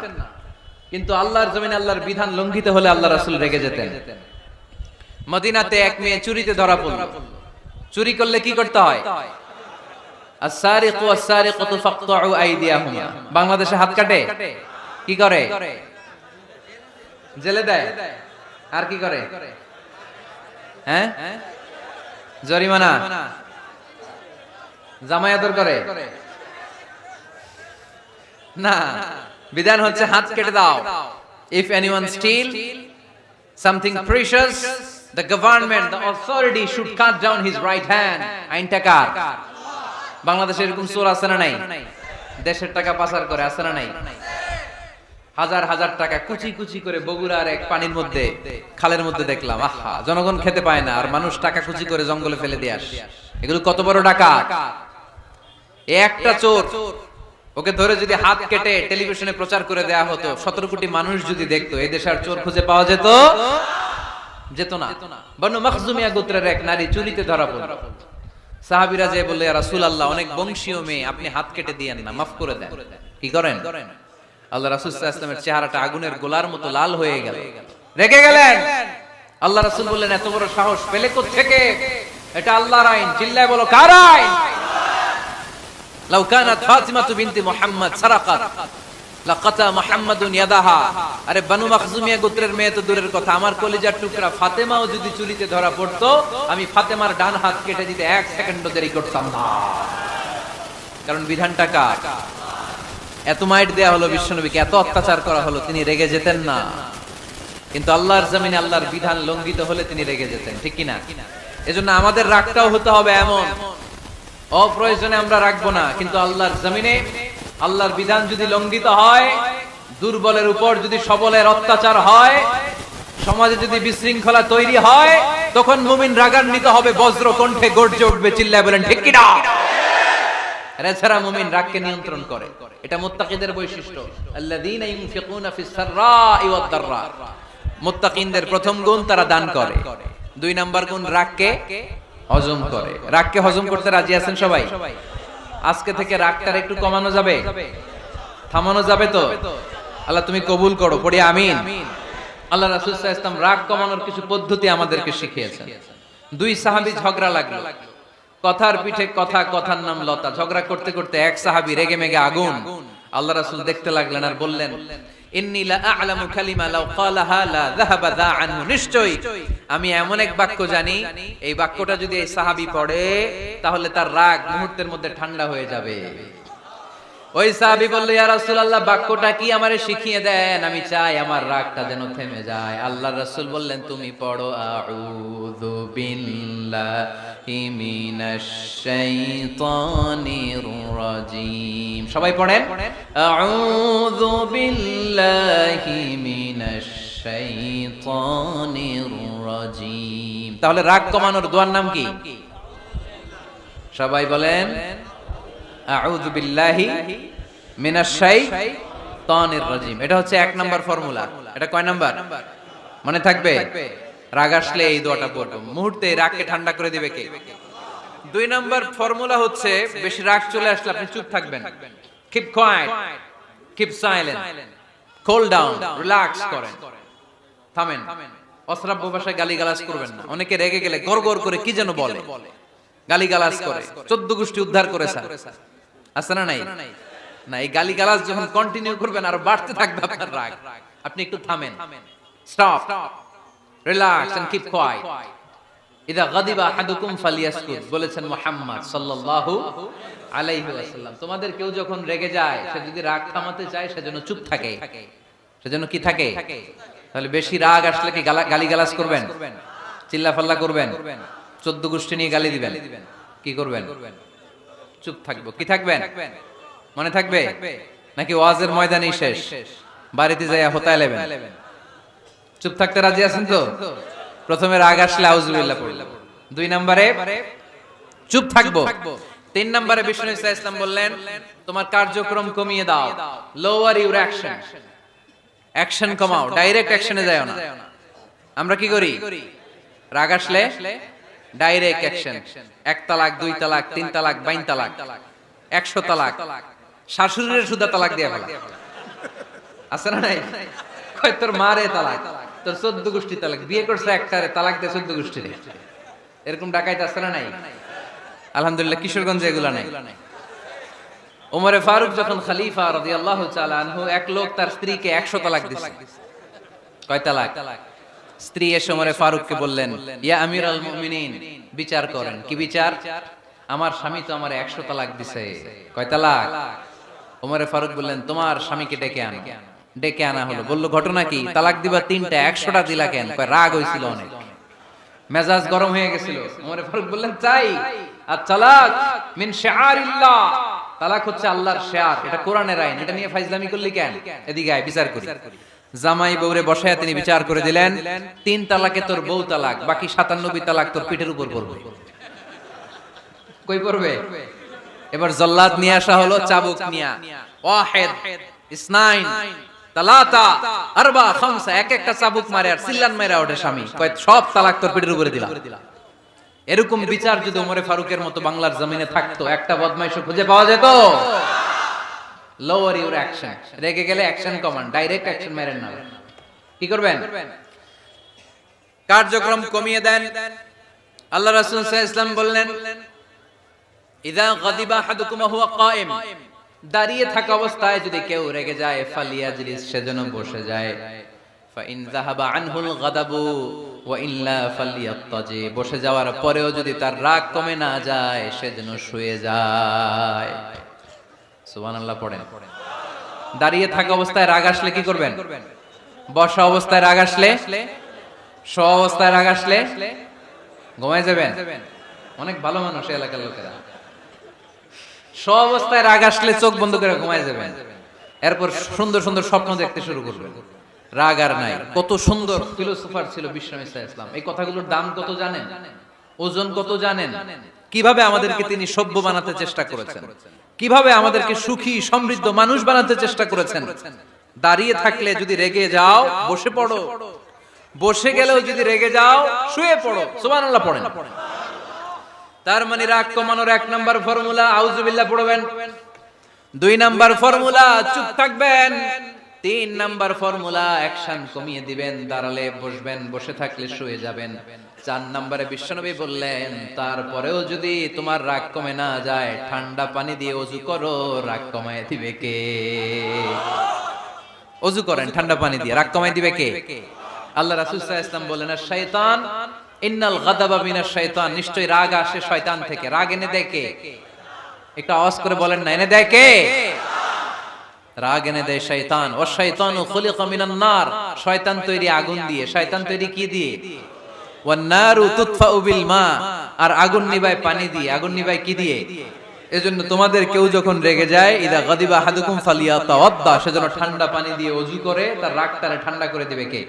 কিন্তু আল্লাহর জমিনে আল্লাহর বিধান লঙ্ঘিত হলে আল্লাহ রাসূল রেগে যেতেন। মদিনাতে এক মেয়ে চুরিতে ধরা পড়ল। চুরি করলে কি করতে হয়? আস-সারিকু ওয়াস-সারিকাতু ফাকতাউ আইদিয়াহুমা। বাংলাদেশে হাত কাটে, কি করে? জেলে দেয়। আর কি করে? হ্যাঁ, জরিমানা, জামাই আদর করে না। বিধান হচ্ছে হাত কেটে দাও। If anyone steal something precious, the government, the authority should cut down his right hand. আইনটা কার? বাংলাদেশে এরকম চোর আছে না নাই? দেশের টাকা পাচার করে, আছে না নাই? হাজার হাজার টাকা কুচি কুচি করে বগুড়ার এক পানির মধ্যে, খালের মধ্যে দেখলাম। আহা, জনগণ খেতে পায় না আর মানুষ টাকা কুচি করে জঙ্গলে ফেলে দিয়ে আসে। এগুলো কত বড় ডাকাত! একটা চোর, ওকে ধরে যদি হাত কেটে টেলিভিশনে প্রচার করে দেয়া হতো, 17 কোটি মানুষ যদি দেখতো, এই দেশে আর চোর খুঁজে পাওয়া যেত না। বনু মখজুমিয়া গোত্রের এক নারী চুরিতে ধরা পড়ল। সাহাবীরা যে বললে, ইয়া রাসূলুল্লাহ, অনেক বংশীয় মেয়ে, আপনি হাত কেটে দিয়েন না, মাফ করে দেন। কি করেন? আল্লাহ রাসূল সাল্লাল্লাহু আলাইহি ওয়াসাল্লামের চেহারাটা আগুনের গোলার মতো লাল হয়ে গেল। রেগে গেলেন। আল্লাহ রাসূল বললেন, এত বড় সাহস পেলে কোত্থেকে? এটা আল্লাহর আইন। চিল্লায় বলো, কার আইন? লাউ কানাত ফাতিমাতু বিনতি মুহাম্মদ সারাকাত লাকাতা মুহাম্মাদুন ইয়াদাহা। আরে বনু মখজুমিয়া গোত্রের মেয়ে তো দূরের কথা, আমার কলিজার টুকরা ফাতেমাও যদি চুরিতে ধরা পড়তো, আমি ফাতেমার ডান হাত কেটে দিতে 1 সেকেন্ডও দেরি করতাম না। কারণ বিধানটা কার? এত মাইট দেয়া হলো বিশ্বনবীকে, এত অত্যাচার করা হলো, তিনি রেগে যেতেন না। কিন্তু আল্লাহর জমিনে আল্লাহর বিধান লঙ্ঘিত হলে তিনি রেগে যেতেন। ঠিক কিনা? এজন্য আমাদের রাগটাও হতে হবে এমন, অপ্রয়োজনে আমরা রাখবো না। কিন্তু আল্লাহর জমিনে আল্লাহর বিধান যদি লঙ্ঘিত হয়, দুর্বলের উপর যদি সবলের অত্যাচার হয়, সমাজে যদি বিশৃঙ্খলা তৈরি হয়, তখন মুমিন রাগান্বিত হবে, বজ্র কণ্ঠে গর্জে উঠবে। চিল্লায় বলেন ঠিক কিনা? এছাড়া মুমিন রাগকে নিয়ন্ত্রণ করে। এটা মুত্তাকিদের বৈশিষ্ট্য। আল্লাযীনা ইউনফিকুনা ফিস সাররাই ওয়াদ দাররা। মুত্তাকিনদের প্রথম গুণ, তারা দান করে। 2 নাম্বার গুণ, রাগকে হজম করে। রাগকে হজম করতে রাজি আছেন সবাই? আজকে থেকে রাগটা একটু কমানো যাবে, থামানো যাবে তো? আল্লাহ তুমি কবুল করো, পড়ি আমিন। আল্লাহ রাসূল সাল্লাল্লাহু আলাইহি ওয়াসাল্লাম রাগ কমানোর কিছু পদ্ধতি আমাদেরকে শিখিয়েছেন। 2 সাহাবী ঝগড়া লাগলো, কথার পিঠে কথা, কথার নাম লতা। ঝগড়া করতে করতে এক সাহাবী রেগে মেগে আগুন। আল্লাহ রাসূল দেখতে লাগলেন আর বললেন, ইন্নী লা আ'লামু কালিমা লাউ ক্বালাহা লা যাহাবা যা আনহু। নিশ্চয়ই আমি এমন এক বাক্য জানি, এই বাক্যটা যদি এই সাহাবী পড়ে, তাহলে তার রাগ মুহূর্তের মধ্যে ঠান্ডা হয়ে যাবে। ওই সাহাবী বলল, ইয়া রাসূলুল্লাহ, বাক্যটা কি আমারে শিখিয়ে দেন, আমি চাই আমার রাগটা যেন থেমে যায়। আল্লাহর রাসূল বললেন, তুমি পড়ো, আউযু বিল্লাহি মিনাশ শাইতানির রাজীম। সবাই পড়েন, আউযু বিল্লাহি মিনাশ শাইতানির রাজীম। তাহলে রাগ কমানোর দোয়ার নাম কি? সবাই বলেন, আউযু বিল্লাহি মিনাশ শাইতানির রাজীম। এটা হচ্ছে 1 নাম্বার ফর্মুলা। এটা কয় নাম্বার মনে থাকবে? রাগ আসলে এই দোয়াটা পড়ব, মুহূর্তে রাগকে ঠান্ডা করে দিবে কে? 2 নাম্বার ফর্মুলা হচ্ছে, বেশি রাগ চলে আসলে আপনি চুপ থাকবেন। Keep quiet, keep silent, cool down, relax করেন, থামেন। অশ্রাব্য ভাষায় গালিগালাজ করবেন না। অনেকে রেগে গেলে গড়গড় করে কি যেন বলে, গালিগালাজ করে, 14 গোষ্ঠী উদ্ধার করে স্যার, আছে না নাই? না, এই গালিগালাজ যখন কন্টিনিউ করবেন আর বাড়তে থাকবে আপনার রাগ। আপনি একটু থামেন, stop, relax and keep quiet. ইদা গাদিবা আহাদুকুম ফালিয়াসকুত, বলেছেন মুহাম্মদ সাল্লাল্লাহু আলাইহি ওয়াসাল্লাম। তোমাদের কেউ যখন রেগে যায়, সে যদি রাগ থামাতে চায়, সেজন্য চুপ থাকে। সেজন্য কি থাকে? তাহলে বেশি রাগ আসলে কি গালিগালাজ করবেন, চিল্লাফাল্লা করবেন, 14 গোষ্ঠী নিয়ে গালি দিবেন, কি করবেন? চুপ থাকবো। কি থাকবেন? মনে থাকবে নাকি ওয়াজের ময়দানেই শেষ, বাড়িতে যাইয়া হোতায় লেবেন? চুপ থাকতে রাজি আছেন তো? প্রথমে রাগ আসলে আউযুবিল্লাহ পড়লাম, 2 নম্বরে চুপ থাকবো। তিন নম্বরে বিষ্ণু ইসলাম বললেন তোমার কার্যক্রম কমিয়ে দাও, লোয়ার ইউর অ্যাকশন, অ্যাকশন কমাও, ডাইরেক্ট অ্যাকশনে যাও না। আমরা কি করি? রাগ আসলে ডাইরেক্ট অ্যাকশন, 1 তালাক 2 তালাক 3 তালাক 22 তালাক 100 তালাক, শাশুড়ির সুদা তালাক দিয়ে ফেলা আছে না নাই? কয় তোর মারে তালাক, তোর 14 গোষ্ঠী তালাক, বিয়ে করছে একটারে তালাক দিয়ে 14 গোষ্ঠীরে, এরকম ডাকাইত আছে না নাই? আলহামদুলিল্লাহ কিশোরগঞ্জে এগুলা নাই। ওমরে ফারুক যখন খলিফা রাদিয়াল্লাহু তাআলা আনহু, এক লোক তার স্ত্রীকে 100 তালাক দিছে। কয় তালাক? স্ত্রী এসে ওমরে ফারুককে বললেন, ইয়া আমিরাল মুমিনিন, বিচার করেন। কি বিচার? আমার স্বামী তো আমারে 100 তালাক দিছে। কয় তালাক? ওমরে ফারুক বললেন, তোমার স্বামীকে ডেকে আনো। ডেকে আনা হলো। বলল, ঘটনা কি? তালাক দিবা 3টা, 100টা দিলা কেন? কয় রাগ হইছিল অনেক, মেজাজ গরম হয়ে গেছিল। ওমরে ফারুক বললেন, চাই আর তালাক মিন শিআরিল্লাহ, তালাক হচ্ছে আল্লাহর শিআর, এটা কোরআনের আইন, এটা নিয়ে ফাইজলামি করলি কেন? এদিকে আয়, বিচার করি। জামাই বউরে বসায় তিনি বিচার করে দিলেন, 3 তালাকে তোর বউ তালাক, বাকি 97 তালাক তোর পিঠের উপর পড়বে। কই পড়বে? এবার জল্লাদ নিয়ে আসা হলো, চাবুক নিয়া, ওয়াহিদ ইসনাইন তালাতা আরবা খামসা, এক একটা চাবুক মারে আর সিল্লান মাইরা ওঠে স্বামী, কয় সব তালাক তোর পিঠের উপরে দিলাম। এরকম বিচার যদি ওমরে ফারুকের মতো বাংলার জমিনে থাকতো, একটা বদমাইশও খুঁজে পাওয়া যেত? লোয়ার ইউর অ্যাকশন, রেগে গেলে অ্যাকশন কমান, ডাইরেক্ট অ্যাকশন মেরেন না। কি করবেন? কার্যক্রম কমিয়ে দেন। আল্লাহ রাসূল সাল্লাল্লাহু আলাইহি ওয়াসাল্লাম বললেন, ইযা গাদিবা আহাদুকুম হুয়া কায়েম, দাঁড়িয়ে থাকা অবস্থায় যদি কেউ রেগে যায়, ফালিয়াজলিস, সেজন্য বসে যায়। ফা ইন যাহাবা আনহুল গাদাবু ওয়া ইল্লা ফালিয়াত্তাজি, বসে যাওয়ার পরেও যদি তার রাগ কমে না যায়, সেজন্য শুয়ে যায়। সুবহানাল্লাহ পড়েন। দাঁড়িয়ে থাকা অবস্থায় রাগ আসলে কি করবেন? বসা অবস্থায় রাগ আসলে, শোয়া অবস্থায় রাগ আসলে ঘুমায় যাবেন। অনেক ভালো মানুষ এলাকার লোকেরা, শোয়া অবস্থায় রাগ আসলে চোখ বন্ধ করে ঘুমায় যাবেন। এরপর সুন্দর সুন্দর স্বপ্ন দেখতে শুরু করবেন। রাগ আর নাই। কত সুন্দর ফিলোসোফার ছিল বিষ্ণু ইসলাম। এই কথাগুলোর দাম কত জানেন? ওজন কত জানেন? কিভাবে আমাদেরকে তিনি সভ্য বানাতে চেষ্টা করেছেন, কিভাবে আমাদেরকে সুখী সমৃদ্ধ মানুষ বানাতে চেষ্টা করেছেন। দাঁড়িয়ে থাকলে যদি রেগে যাও, বসে পড়ো। বসে গেলেও যদি রেগে যাও, শুয়ে পড়ো। সুবহানাল্লাহ পড়েন। তার মানে রাগ কমানোর 1 নাম্বার ফর্মুলা আউযুবিল্লাহ পড়বেন, 2 নাম্বার ফর্মুলা চুপ থাকবেন, 3 নাম্বার ফর্মুলা অ্যাকশন কমিয়ে দিবেন, দাঁড়ালে বসবেন, বসে থাকলে শুয়ে যাবেন। 4 নম্বরে বিশ্বনবী বললেন, তারপরেও যদি তোমার রাগ কমে না যায়, ঠান্ডা পানি দিয়ে ওযু করো, রাগ কমায় দিবে কে? ওযু করেন ঠান্ডা পানি দিয়ে, রাগ কমায় দিবে কে? আল্লাহ রাসূল সাল্লাল্লাহু আলাইহি ওয়াসাল্লাম বলেন, আর শয়তান ইন্নাল গাদাবা মিনাশ শয়তান, নিশ্চয়ই রাগ আসে শয়তান থেকে। রাগ এনে দেয় কে? একটু আওয়াজ করে বলেন না, এনে দেয় কে? রাগ এনে দেয় শয়তান। ও শয়তানু খুলিকা মিনান নার, শয়তান তৈরি আগুন দিয়ে। শয়তান তৈরি কি দিয়ে? ওয়ান নারু তুতফাউ বিল মা, আর আগুন নিভায় পানি দিয়ে। আগুন নিভায় কি দিয়ে? এজন্য তোমাদের কেউ যখন রেগে যায়, ইদা গাদিবা আহাদুকুম ফালিয়াতাওয়াদ্দা, সেজন্য ঠান্ডা পানি দিয়ে ওযু করে তার রাগটারে ঠান্ডা করে দিবে কে?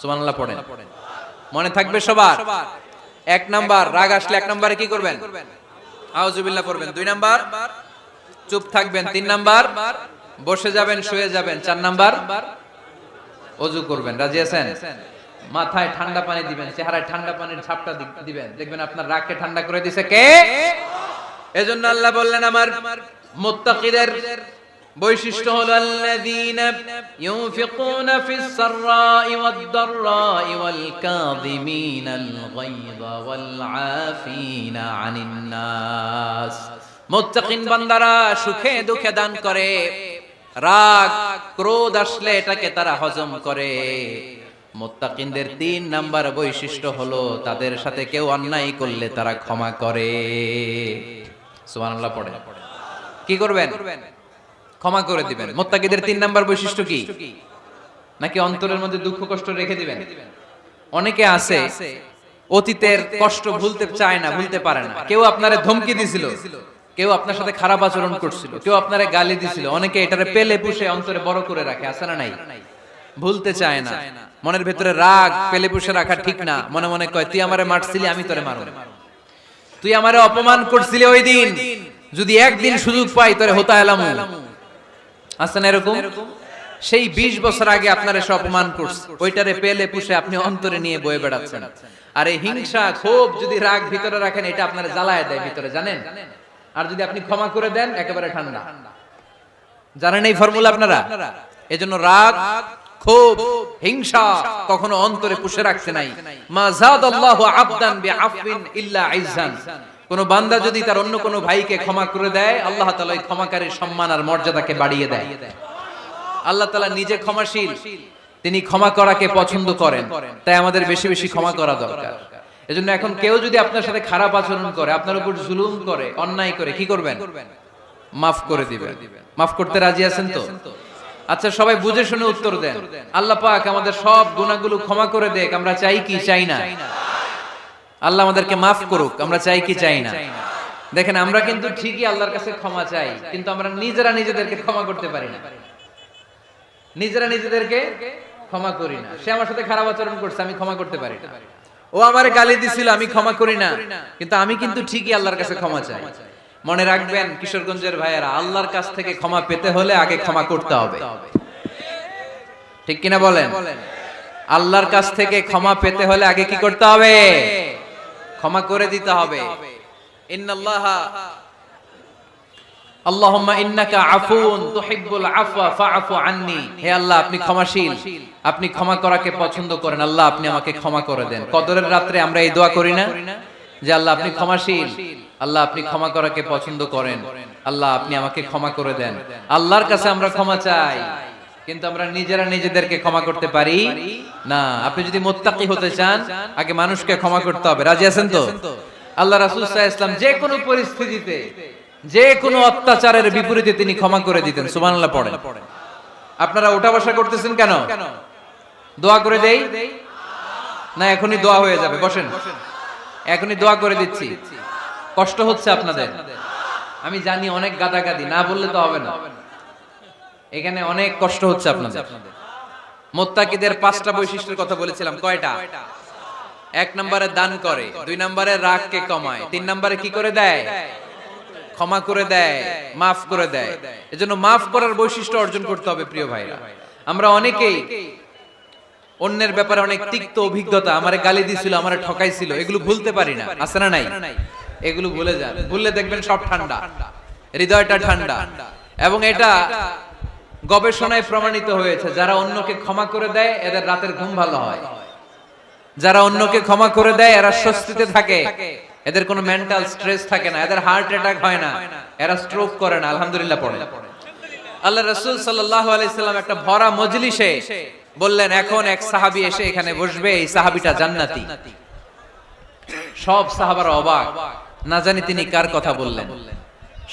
সুবহানাল্লাহ পড়েন। মনে থাকবে সবার। 1 নাম্বার, রাগ আসলে 1 নম্বরে কি করবেন? আউযুবিল্লাহ পড়বেন। 2 নাম্বার চুপ থাকবেন। 3 নাম্বার বসে যাবেন, শুয়ে যাবেন। 4 নাম্বার ওযু করবেন। রাজি আছেন? মাথায় ঠান্ডা পানি দিবেন, চেহারায় ঠান্ডা পানির ঝাপটা দিবেন, দেখবেন আপনার রাগকে ঠান্ডা করে দিয়েছে কে? এজন্য আল্লাহ বললেন, আমার মুত্তাকিদের বৈশিষ্ট্য হলো আল্লাযীনা ইউনফিকুনা ফিস সাররাই ওয়াদ দাররাই ওয়াল কাযিমিনাল গায়যা ওয়াল আফিনা আনিন নাস। মুত্তাকিন বান্দারা সুখে দুঃখে দান করে, রাগ ক্রোধ আসলে এটাকে তারা হজম করে। মুত্তাকিনদের 3 নাম্বার বৈশিষ্ট্য হলো, তাদের সাথে কেউ অন্যায় করলে তারা ক্ষমা করে। সুবহানাল্লাহ পড়ে। কি করবেন? ক্ষমা করে দিবেন। মুত্তাকিদের 3 নাম্বার বৈশিষ্ট্য কি? নাকি অন্তরের মধ্যে দুঃখ কষ্ট রেখে দিবেন? অনেকে আছে অতীতের কষ্ট ভুলতে চায় না, ভুলতে পারে না। কেউ আপনারে ধমকি দিছিল, কেউ আপনার সাথে খারাপ আচরণ করছিল, কেউ আপনারে গালি দিছিল, অনেকে এটারে পেলে পুষে অন্তরে বড় করে রাখে, আছে না নাই? ভুলতে চায় না। মনের ভেতরে রাগ পেলে পুষে রাখা ঠিক না। মনে মনে কয়, তুই আমারে মারছিলি, আমি তোরে মারব। তুই আমারে অপমান করছিলি ওই দিন, যদি একদিন সুযোগ পাই তোরে হতা এলামু। আছে না এরকম? সেই 20 বছর আগে আপনার এসে অপমান করছে, ওইটারে পেলে পুষে আপনি অন্তরে নিয়ে বয়ে বেড়াচ্ছেন। আর এই হিংসা, ক্ষোভ যদি রাগ ভিতরে রাখেন, এটা আপনার জ্বালায় দেয় ভিতরে, জানেন? আর যদি আপনি ক্ষমা করে দেন, একেবারে ঠান্ডা। জানেন এই ফর্মুলা আপনারা? এজন্য রাগ, ক্ষোভ, হিংসা কখনো অন্তরে পুষে রাখতে নাই। মা যাদাল্লাহু আবদান বিআফবিন ইল্লা ইজ্জান। কোন বান্দা যদি তার অন্য কোন ভাইকে ক্ষমা করে দেয়, আল্লাহ তাআলা ওই ক্ষমাকারীর সম্মান আর মর্যাদাকে বাড়িয়ে দেয়। আল্লাহ তাআলা নিজে ক্ষমাশীল, তিনি ক্ষমা করাকে পছন্দ করেন, তাই আমাদের বেশি বেশি ক্ষমা করা দরকার। এজন্য এখন কেউ যদি আপনার সাথে খারাপ আচরণ করে, আপনার উপর জুলুম করে, অন্যায় করে, কি করবেন? মাফ করে দিবেন। মাফ করতে রাজি আছেন তো? আচ্ছা, সবাই বুঝে শুনে উত্তর দেন। আল্লাহ পাক আমাদের সব গুনাহগুলো ক্ষমা করে দেখ, আমরা চাই কি চাই না? আল্লাহ আমাদেরকে মাফ করুক, আমরা চাই কি চাই না? দেখেন, আমরা কিন্তু ঠিকই আল্লাহর কাছে ক্ষমা চাই, কিন্তু আমরা নিজেরা নিজেদেরকে ক্ষমা করতে পারি না। নিজেরা নিজেদেরকে ক্ষমা করি না। সে আমার সাথে খারাপ আচরণ করছে, আমি ক্ষমা করতে পারি না। ও আমারে গালি দিছিল, আমি ক্ষমা করি না, কিন্তু আমি কিন্তু ঠিকই আল্লাহর কাছে ক্ষমা চাই। মনে রাখবেন কিশোরগঞ্জের ভাইয়েরা, আল্লাহর কাছ থেকে ক্ষমা পেতে হলে আগে ক্ষমা করতে হবে। ঠিক কিনা বলেন? আল্লাহর কাছ থেকে ক্ষমা পেতে হলে আগে কি করতে হবে? ক্ষমা করে দিতে হবে। ইন্নাল্লাহা আল্লাহুম্মা ইন্নাকা আফুউন তুহিব্বুল আফওয়া ফাআফু আন্নি। হে আল্লাহ, আপনি ক্ষমাশীল, আপনি ক্ষমা করাকে পছন্দ করেন। আল্লাহ, আপনি আমাকে ক্ষমা করে দেন। কদরের রাতে আমরা এই দোয়া করি না যে আল্লাহ আপনি ক্ষমাশীল, আল্লাহ আপনি ক্ষমা করাকে পছন্দ করেন, আল্লাহ আপনি আমাকে ক্ষমা করে দেন। আল্লাহর কাছে আমরা ক্ষমা চাই, কিন্তু আমরা নিজেরা নিজেদেরকে ক্ষমা করতে পারি না। আপনি যদি মুত্তাকি হতে চান, আগে মানুষকে ক্ষমা করতে হবে। রাজি আছেন তো? আল্লাহ রাসূল সাল্লাল্লাহু আলাইহি ওয়াসাল্লাম যে কোনো পরিস্থিতিতে, যে কোনো অত্যাচারের বিপরীতে তিনি ক্ষমা করে দিতেন। সুবহানাল্লাহ পড়েন। আপনারা ওঠা বসা করতেছেন কেন? দোয়া করে দেই না? এখনই দোয়া হয়ে যাবে, বসেন। এখনই দোয়া করে দিচ্ছি। কষ্ট হচ্ছে আপনাদের, আমি জানি, অনেক গাদাগাদি, না বললে তো হবে না। এখানে অনেক কষ্ট হচ্ছে আপনাদের। মুত্তাকিদের 5টা বৈশিষ্ট্যের কথা বলেছিলাম, কয়টা? 1 নম্বরে দান করে, 2 নম্বরে রাগকে কমায়, 3 নম্বরে কি করে দেয়? ক্ষমা করে দেয়, মাফ করে দেয়। এজন্য মাফ করার বৈশিষ্ট্য অর্জন করতে হবে প্রিয় ভাইরা। আমরা অনেকেই অন্যের ব্যাপারে অনেক তিক্ত অভিজ্ঞতা, আমারে গালি দিছিল, আমারে ঠকাইছিল, এগুলো ভুলতে পারি না। আছে না নাই? এগুলো ভুলে যান। ভুললে দেখবেন সব ঠান্ডা, হৃদয়টা ঠান্ডা। এবং এটা গবেষণায় প্রমাণিত হয়েছে, যারা অন্যকে ক্ষমা করে দেয় এদের রাতের ঘুম ভালো হয়। যারা অন্যকে ক্ষমা করে দেয় এরা স্বস্তিতে থাকে, এদের কোনো মেন্টাল স্ট্রেস থাকে না, এদের হার্ট অ্যাটাক হয় না, এরা স্ট্রোক করে না। আলহামদুলিল্লাহ পড়ে। আল্লাহ রাসূল সাল্লাল্লাহু আলাইহি সাল্লাম একটা ভরা মজলিসে বললেন, এখন এক সাহাবী এসে এখানে বসবে, এই সাহাবীটা জান্নাতি। সব সাহাবারা অবাক, না জানি তিনি কার কথা বললেন।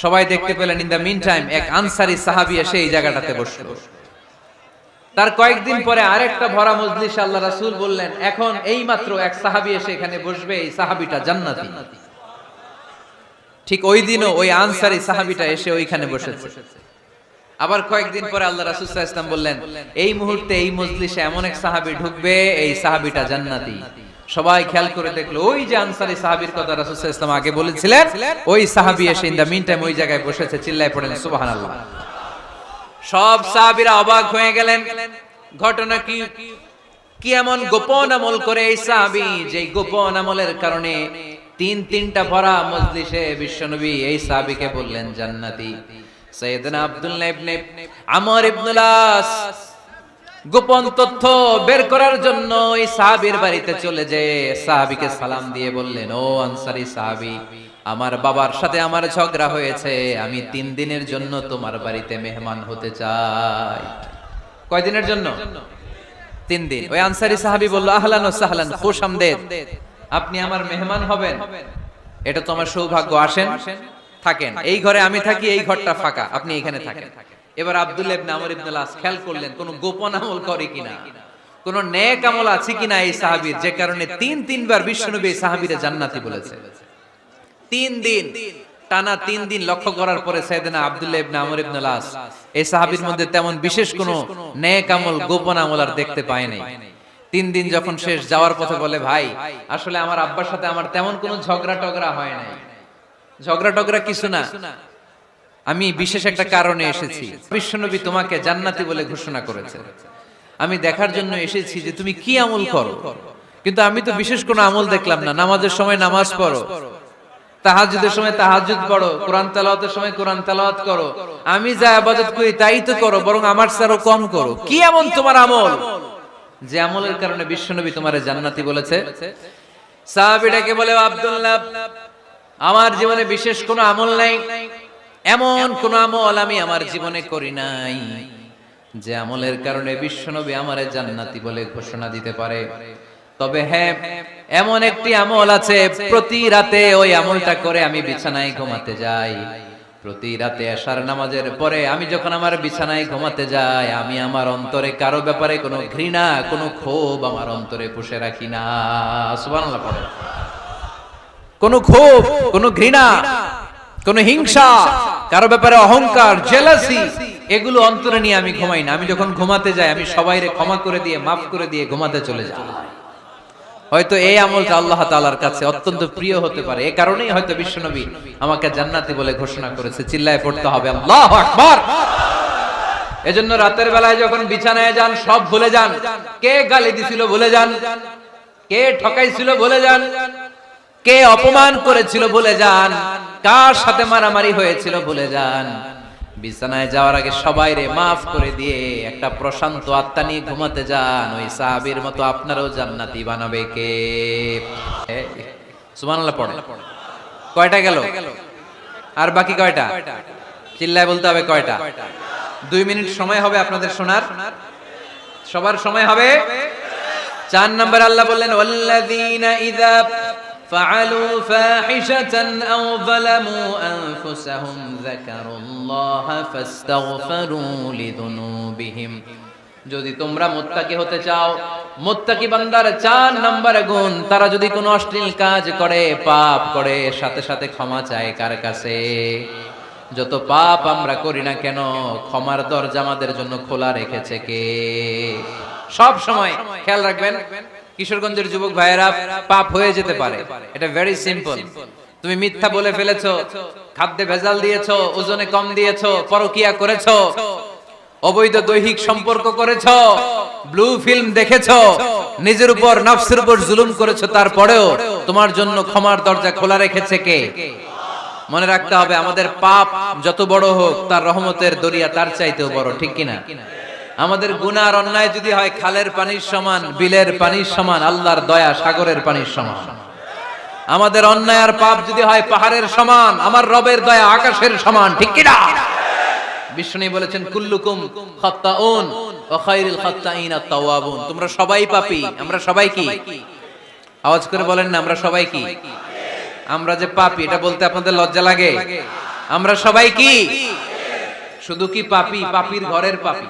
সবাই দেখতে পেলেন, ইন দা মিন টাইম এক আনসারী সাহাবী এসে এই জায়গাটাতে বসলো। তার কয়েকদিন পরে আরেকটা ভরা মজলিসে আল্লাহ রাসূল বললেন, এখন এই মাত্র এক সাহাবী এসে এখানে বসবে, এই সাহাবীটা জান্নাতি। ঠিক ওই দিনও ওই আনসারী সাহাবীটা এসে ওইখানে বসেছে। আবার কয়েকদিন পরে আল্লাহ রাসূল সাল্লাল্লাহু আলাইহি ওয়াসাল্লাম বললেন, এই মুহূর্তে এই মজলিসে এমন এক সাহাবী ঢুকবে, এই সাহাবীটা জান্নাতি। সবাই খেয়াল করে দেখলো, ওই যে আনসারী সাহাবীর কথা রাসূল সাল্লাল্লাহু আলাইহি ওয়াসাল্লাম আগে বলেছিলেন, ওই সাহাবী এসে ইন দা মিন টাইম ওই জায়গায় বসেছে। চিল্লায় পড়েন সুবহানাল্লাহ। সব সাহাবীরা অবাক হয়ে গেলেন, ঘটনা কি? কি এমন গোপন আমল করে এই সাহাবী, যে গোপন আমলের কারণে তিনটা ভরা মজলিসে বিশ্বনবী এই সাহাবীকে বললেন জান্নাতি। সাইয়েদনা আব্দুল্লাহ ইবনে আমর ইবনুল আস গোপন তথ্য বের করার জন্য এই সাহাবীর বাড়িতে চলে যেয়ে সাহাবীকে সালাম দিয়ে বললেন, ও আনসারী সাহাবী, আমার বাবার সাথে আমার ঝগড়া হয়েছে, আমি 3 দিনের জন্য তোমার বাড়িতে মেহমান হতে চাই। কয় দিনের জন্য? 3 দিন। ওই আনসারী সাহাবী বলল, আহলান ওয়া সাহলান, খুশামদেদ, আপনি আমার মেহমান হবেন, এটা তো আমার সৌভাগ্য। আসেন, থাকেন, এই ঘরে আমি থাকি, এই ঘরটা ফাঁকা, আপনি এখানে থাকেন। এবার আব্দুল্লাহ ইবনে আমর ইবনুল আস খেয়াল করলেন, কোন গোপন আমল করে কিনা, কোন নেক আমল আছে কিনা এই সাহাবীর, যে কারণে 3বার বিশ্বনবী এই সাহাবীরে জান্নাতি বলেছে। 3 দিন টানা 3 দিন লক্ষ্য করার পরে সাইয়েদনা আব্দুল্লাহ ইবনে আমর ইবনুল আস এই সাহাবীর মধ্যে তেমন বিশেষ কোনো নেক আমল, গোপন আমল আর দেখতে পায় নাই। 3 দিন যখন শেষ, যাওয়ার পথে বলে, ভাই আসলে আমার আব্বার সাথে আমার তেমন কোনো ঝগড়া টগড়া হয় নাই, ঝগড়া টগড়া কিছু না, আমি বিশেষ একটা কারণে এসেছি। বিশ্বনবী তোমাকে জান্নাতি বলে ঘোষণা করেছে, আমি দেখার জন্য এসেছি যে তুমি কি আমল করো। কিন্তু আমি তো বিশেষ কোনো আমল দেখলাম না। নামাজের সময় নামাজ পড়ো, তাহাজ্জুদের সময় তাহাজ্জুদ পড়ো, কোরআন তেলাওয়াতের সময় কোরআন তেলাওয়াত করো, আমি যা ইবাদত করি তাই তো করো, বরং আমার চেয়ে আরো কম করো। কি এমন তোমার আমল যে আমলের কারণে বিশ্বনবী তোমারে জান্নাতি বলেছে? সাহাবীটাকে বলে, আব্দুল্লাহ, আমার জীবনে বিশেষ কোনো আমল নাই, এমন কোন আমল আমি আমার জীবনে করি নাই যে আমলের কারণে বিশ্বনবী আমারে জান্নাতি বলে ঘোষণা দিতে পারে। তবে হ্যাঁ, এমন একটি আমল আছে, প্রতি রাতে ওই আমলটা করে আমি বিছানায় ঘুমাতে যাই। প্রতি রাতে এশার নামাজের পরে আমি যখন আমার বিছানায় ঘুমাতে যাই, আমি আমার অন্তরে কারো ব্যাপারে কোনো ঘৃণা, কোনো ক্ষোভ আমার অন্তরে পুষে রাখি না। সুবহানাল্লাহ পড়ে। কোনো ক্ষোভ, কোনো ঘৃণা, কোনো হিংসা, কারো ব্যাপারে অহংকার, জেলাসি, এগুলো অন্তরে নিয়ে আমি ঘুমাই না। আমি যখন ঘুমাতে যাই, আমি সবাইরে ক্ষমা করে দিয়ে, মাফ করে দিয়ে ঘুমাতে চলে যাই। হয়তো এই আমলটা আল্লাহ তাআলার কাছে অত্যন্ত প্রিয় হতে পারে, এই কারণেই হয়তো বিশ্বনবী আমাকে জান্নাতি বলে ঘোষণা করেছে। চিল্লায় পড়তে হবে আল্লাহু আকবার। এজন্য রাতের বেলায় যখন বিছানায় যান, সব ভুলে যান। কে গালি দিছিল ভুলে যান, কে ঠকাইছিল ভুলে যান, কে অপমান করেছিল ভুলে যান, কার সাথে মারামারি হয়েছিল ভুলে যান। বিছানায় যাওয়ার আগে সবাইরে মাফ করে দিয়ে একটা প্রশান্ত আত্মা নিয়ে ঘুমাতে যান। ওই সাহাবীর মতো আপনারও জান্নাতি বানাবে কে? সুবহানাল্লাহ পড়ে। কয়টা গেল? আর বাকি কয়টা? চিল্লায় বলতে হবে কয়টা? 2 মিনিট সময় হবে আপনাদের শোনার। সবার সময় হবে। 4 নম্বর আল্লাহ বললেন, ওয়াল্লাযীনা ইযা فعلوا فاحشة أو ظلموا أنفسهم ذكروا الله فاستغفروا لذنوبهم। যদি তোমরা মুত্তাকি হতে চাও, মুত্তাকি বান্দার 4 নম্বর গুণ, তারা যদি কোনো অশ্লীল কাজ করে, পাপ করে, সাথে সাথে ক্ষমা চায় কার কাছে? যত পাপ আমরা করি না কেন, ক্ষমার দরজা আমাদের জন্য খোলা রেখেছে কে? সব সময় খেয়াল রাখবেন, কিশোরগঞ্জের যুবক ভাইয়েরা, পাপ হয়ে যেতে পারে, এটা ভেরি সিম্পল। তুমি মিথ্যা বলে ফেলেছো, খাদ্যে ভেজাল দিয়েছো, ওজনে কম দিয়েছো, পরকিয়া করেছো, অবৈধ দৈহিক সম্পর্ক করেছো, ব্লু ফিল্ম দেখেছো, নিজের উপর নফসের উপর জুলুম করেছো, তারপরেও তোমার জন্য ক্ষমার দরজা খোলা রেখেছে কে? মনে রাখতে হবে, আমাদের পাপ যত বড় হোক, তার রহমতের দরিয়া তার চাইতেও বড়, ঠিক কিনা? আমাদের গুনাহ আর অন্যায় যদি হয় খালের পানির সমান, বিলের পানির সমান, আল্লাহর দয়া সাগরের পানির সমান। আমাদের অন্যায় আর পাপ যদি হয় পাহাড়ের সমান, আমার রবের দয়া আকাশের সমান, ঠিক কিনা? বিষ্ণু বলেছেন, কুল্লুকুম খাত্তাউন ওয়া খায়রুল খাত্তাইন আত-তাওয়াবুন। তোমরা সবাই পাপী। আমরা সবাই কি? আওয়াজ করে বলেন না, আমরা সবাই কি? আমরা যে পাপী, এটা বলতে আপনাদের লজ্জা লাগে? আমরা সবাই কি? শুধু কি পাপী? পাপীর ঘরের পাপী,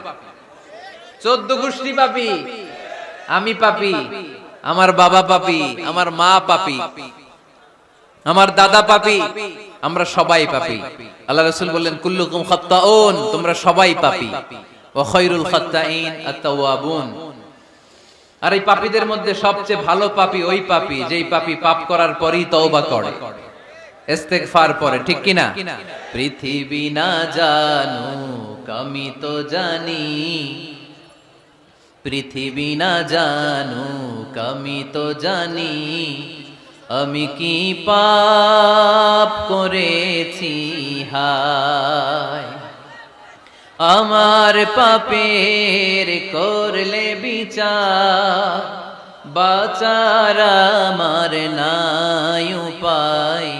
14 গোষ্ঠী পাপী। আমি পাপী, আমার বাবা পাপী, আমার মা পাপী, আমার দাদা পাপী, আমরা সবাই পাপী। আল্লাহ রাসূল বললেন, কুল্লুকুম খাত্তাউন, তোমরা সবাই পাপী, ওয়া খায়রুল খাত্তাইন আত-তাওয়াবুন। আর এই পাপীদের মধ্যে সবচেয়ে ভালো পাপী ওই পাপী যেই পাপী পাপ করার পরই তওবা করে, ইস্তেগফার পড়ে, ঠিক কিনা? পৃথিবী না জানুক আমি তো জানি, পৃথিবী না জানুক আমি তো জানি, আমি কি পাপ করেছি হায়। আমার পাপের করলে বিচার, বাঁচার আমার নাই উপায়।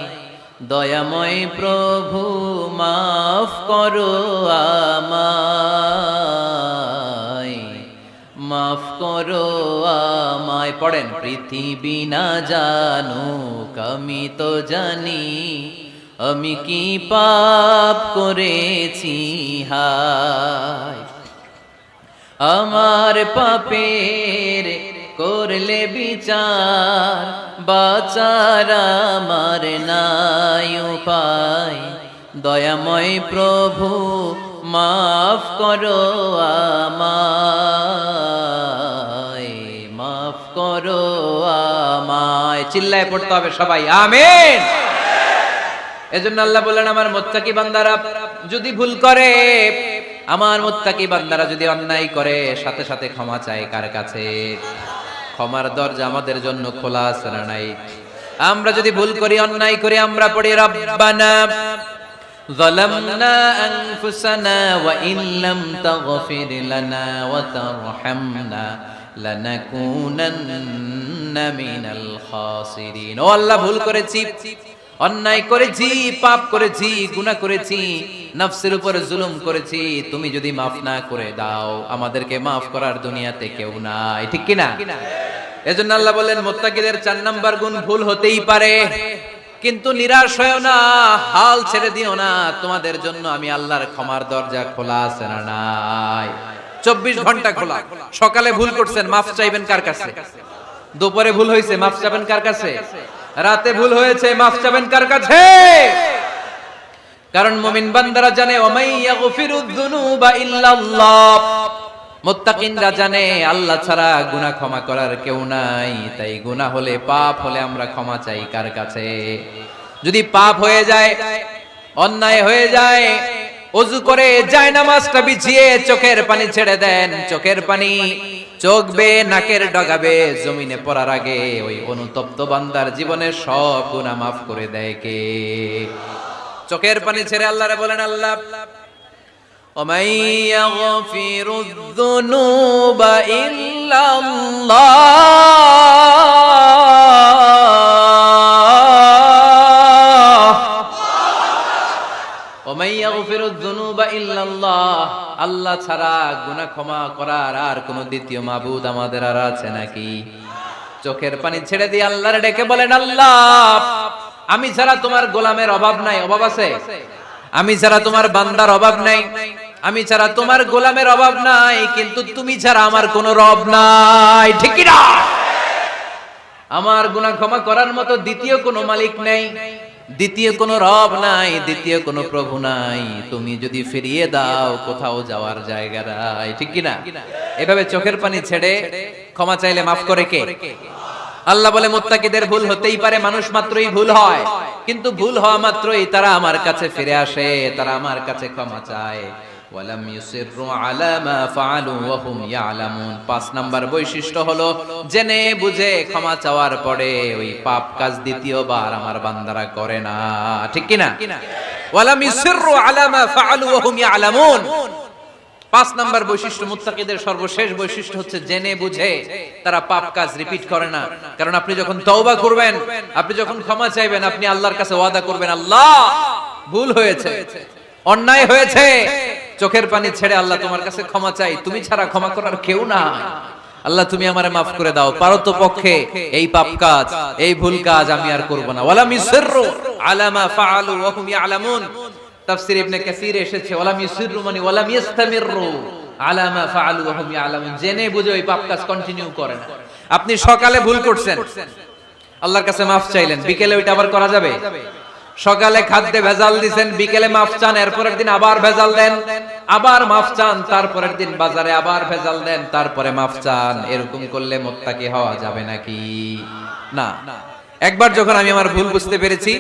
দয়াময় প্রভু মাফ করো আমায়, মাফ করো আমায়। পড়েন, পৃথিবী না জানুক আমি তো জানি, আমি কি পাপ করেছি হায়। আমার পাপের করলে বিচার, বাঁচার আমার নাই উপায়। দয়াময় প্রভু মাফ করো আমায়, করো আমায়। চিল্লায় পড়তে হবে সবাই, আমিন। এজন্য আল্লাহ বললেন, আমার মুত্তাকি বান্দারা যদি ভুল করে, আমার মুত্তাকি বান্দারা যদি অন্যায় করে, সাথে সাথে ক্ষমা চায় কার কাছে? ক্ষমার দরজা আমাদের জন্য খোলা আছে না নাই? আমরা যদি ভুল করি, অন্যায় করি, আমরা পড়ি রব্বানা যালামনা আনফুসানা ওয়া ইন লাম তাগফির লানা ওয়া তারহামনা লানাকুনান্না মিনাল খাসিরিন। ও আল্লাহ, ভুল করেছি, অন্যায় করেছি, পাপ করেছি, গুনাহ করেছি, নফসের উপর জুলুম করেছি। তুমি যদি মাফ না করে দাও, আমাদেরকে মাফ করার দুনিয়াতে কেউ নাই, ঠিক কি না? এজন্য আল্লাহ বলেন, মুত্তাকিদের 4 নাম্বার গুণ, ভুল হতেই পারে কিন্তু নিরাশ হয়ো না, হাল ছেড়ে দিও না। তোমাদের জন্য আমি আল্লাহর ক্ষমার দরজা খোলা আছে না নাই? 24 ঘন্টা খোলা। সকালে ভুল করছেন, মাফ চাইবেন কার কাছে? দুপুরে ভুল হয়েছে, মাফ চাইবেন কার কাছে? রাতে ভুল হয়েছে, মাফ চাইবেন কার কাছে? কারণ মুমিন বান্দারা জানে, ওয়ামাই ইয়াগফিরুয যুনুবা ইল্লাল্লাহ। মুত্তাকিনরা জানে আল্লাহ ছাড়া গুনাহ ক্ষমা করার কেউ নাই। তাই গুনাহ হলে, পাপ হলে আমরা ক্ষমা চাই কার কাছে? যদি পাপ হয়ে যায়, অন্যায় হয়ে যায়, ওযু করে জায়নামাজটা বিছিয়ে চোখের পানি ছেড়ে দেন। চোখের পানি চোখ বেয়ে নাকের ডগাবে জমিনে পড়ার আগে ওই অনুতপ্ত বান্দার জীবনের সব গুনাহ মাফ করে দেয় কে? চোখের পানি ছেড়ে আল্লাহরে বলেন, আল্লাহ وَمَن يَغْفِرُ الذُّنُوبَ إِلَّا اللَّهُ وَمَن يَغْفِرُ الذُّنُوبَ إِلَّا اللَّهُ। আল্লাহ ছাড়া গুনাহ ক্ষমা করার আর কোন দ্বিতীয় মাবুদ আমাদের আর আছে নাকি? চোখের পানি ছেড়ে দিয়ে আল্লাহরে ডেকে বলেন, আল্লাহ আমি ছাড়া তোমার গোলামের অভাব নাই। অভাব আছে? আমি ছাড়া তোমার বান্দার অভাব নাই, আমি ছাড়া তোমার গোলামের অভাব নাই, কিন্তু তুমি ছাড়া আমার কোনো রব নাই, ঠিক কি না? আমার গুনাহ ক্ষমা করার মতো দ্বিতীয় কোনো মালিক নাই, দ্বিতীয় কোনো রব নাই, দ্বিতীয় কোনো প্রভু নাই। তুমি যদি ফিরিয়ে দাও, কোথাও যাওয়ার জায়গা নাই, ঠিক কি না? এভাবে চোখের পানি ছেড়ে ক্ষমা চাইলে মাফ করে কে? আল্লাহ বলে, মুত্তাকিদের ভুল হতেই পারে, মানুষ মাত্রই ভুল হয়, কিন্তু ভুল হওয়া মাত্রই তারা আমার কাছে ফিরে আসে, তারা আমার কাছে ক্ষমা চায়। ওয়ালাম ইউসিররু আলা মা ফাআলু ওয়া হুম ইয়ালামুন। 5 নাম্বার বৈশিষ্ট্য হলো, জেনে বুঝে ক্ষমা চাওয়ার পরে ওই পাপ কাজ দ্বিতীয়বার আমার বান্দারা করে না, ঠিক কি না? ওয়ালাম ইউসিররু আলা মা ফাআলু ওয়া হুম ইয়ালামুন। 5 নাম্বার বৈশিষ্ট্য, মুত্তাকিদের সর্বশেষ বৈশিষ্ট্য হচ্ছে জেনে বুঝে তারা পাপ কাজ রিপিট করে না। কারণ আপনি যখন তওবা করবেন, আপনি যখন ক্ষমা চাইবেন, আপনি আল্লাহর কাছে ওয়াদা করবেন, আল্লাহ ভুল হয়েছে, অন্যায় হয়েছে, চোখের পানি ছেড়ে আল্লাহ তোমার কাছে ক্ষমা চাই, তুমি ছাড়া ক্ষমা করার কেউ নাই, আল্লাহ তুমি আমারে মাফ করে দাও, পারতো পক্ষে এই পাপ কাজ, এই ভুল কাজ আমি আর করব না। ওয়ালাম ইউসিররু আলা মা ফাআলু ওয়া হুম ইয়ালামুন। তাফসীর ইবনে কাসীরে এসেছে, ওয়ালাম ইউসিররু মানে ওয়ালাম ইস্তামিররু আলা মা ফাআলু ওয়া হুম ইয়ালামুন। জেনে বুঝে ওই পাপ কাজ কন্টিনিউ করে না। আপনি সকালে ভুল করছেন, আল্লাহর কাছে মাফ চাইলেন, বিকেলে ওইটা আবার করা যাবে? সকালে খাদ্যে ভেজাল দিবেন, বিকেলে মাফ চান, এরপরের দিন আবার ভেজাল দেন, আবার মাফ চান, তারপরের দিন বাজারে আবার ভেজাল দেন, তারপরে মাফ চান। এরকম করলে মুত্তাকি হওয়া যাবে নাকি? না। একবার যখন আমি আমার ভুল বুঝতে পেরেছি,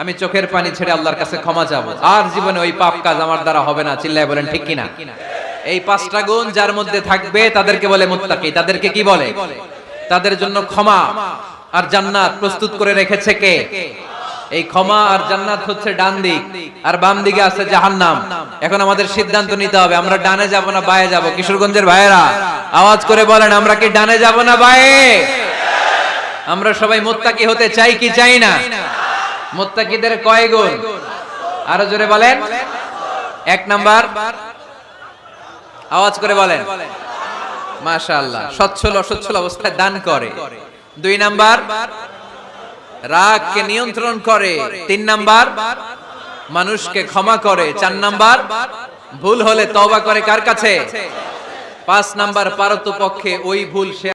আমি চোখের পানি ছেড়ে আল্লাহর কাছে ক্ষমা চাবো, আর জীবনে ওই পাপ কাজ আমার দ্বারা হবে না। চিল্লায় বলেন ঠিক কিনা? এই 5টা গুণ যার মধ্যে থাকবে তাদেরকে বলে মুত্তাকি। তাদেরকে কি বলে? তাদের জন্য ক্ষমা আর জান্নাত প্রস্তুত করে রেখেছে কে? এই ক্ষমা আর জান্নাত হচ্ছে ডান দিক, আর বাম দিকে আছে জাহান্নাম। এখন আমাদের সিদ্ধান্ত নিতে হবে, আমরা ডানে যাব না বায়ে যাব। কিশোরগঞ্জের ভাইয়েরা আওয়াজ করে বলেন, আমরা কি ডানে যাব না বায়ে? আমরা সবাই মুত্তাকি হতে চাই কি চাই না? মুত্তাকিদের কয় গুণ? আরো জোরে বলেন। 1 নাম্বার, আওয়াজ করে বলেন, মাশাআল্লাহ, সচ্ছল অসচ্ছল অবস্থায় দান করে। 2 নাম্বার, রাগকে নিয়ন্ত্রণ করে। 3 নাম্বার, মানুষকে ক্ষমা করে। 4 নাম্বার, ভুল হলে তওবা করে কার কাছে? 5 নাম্বার, পারতপক্ষে ওই ভুল সে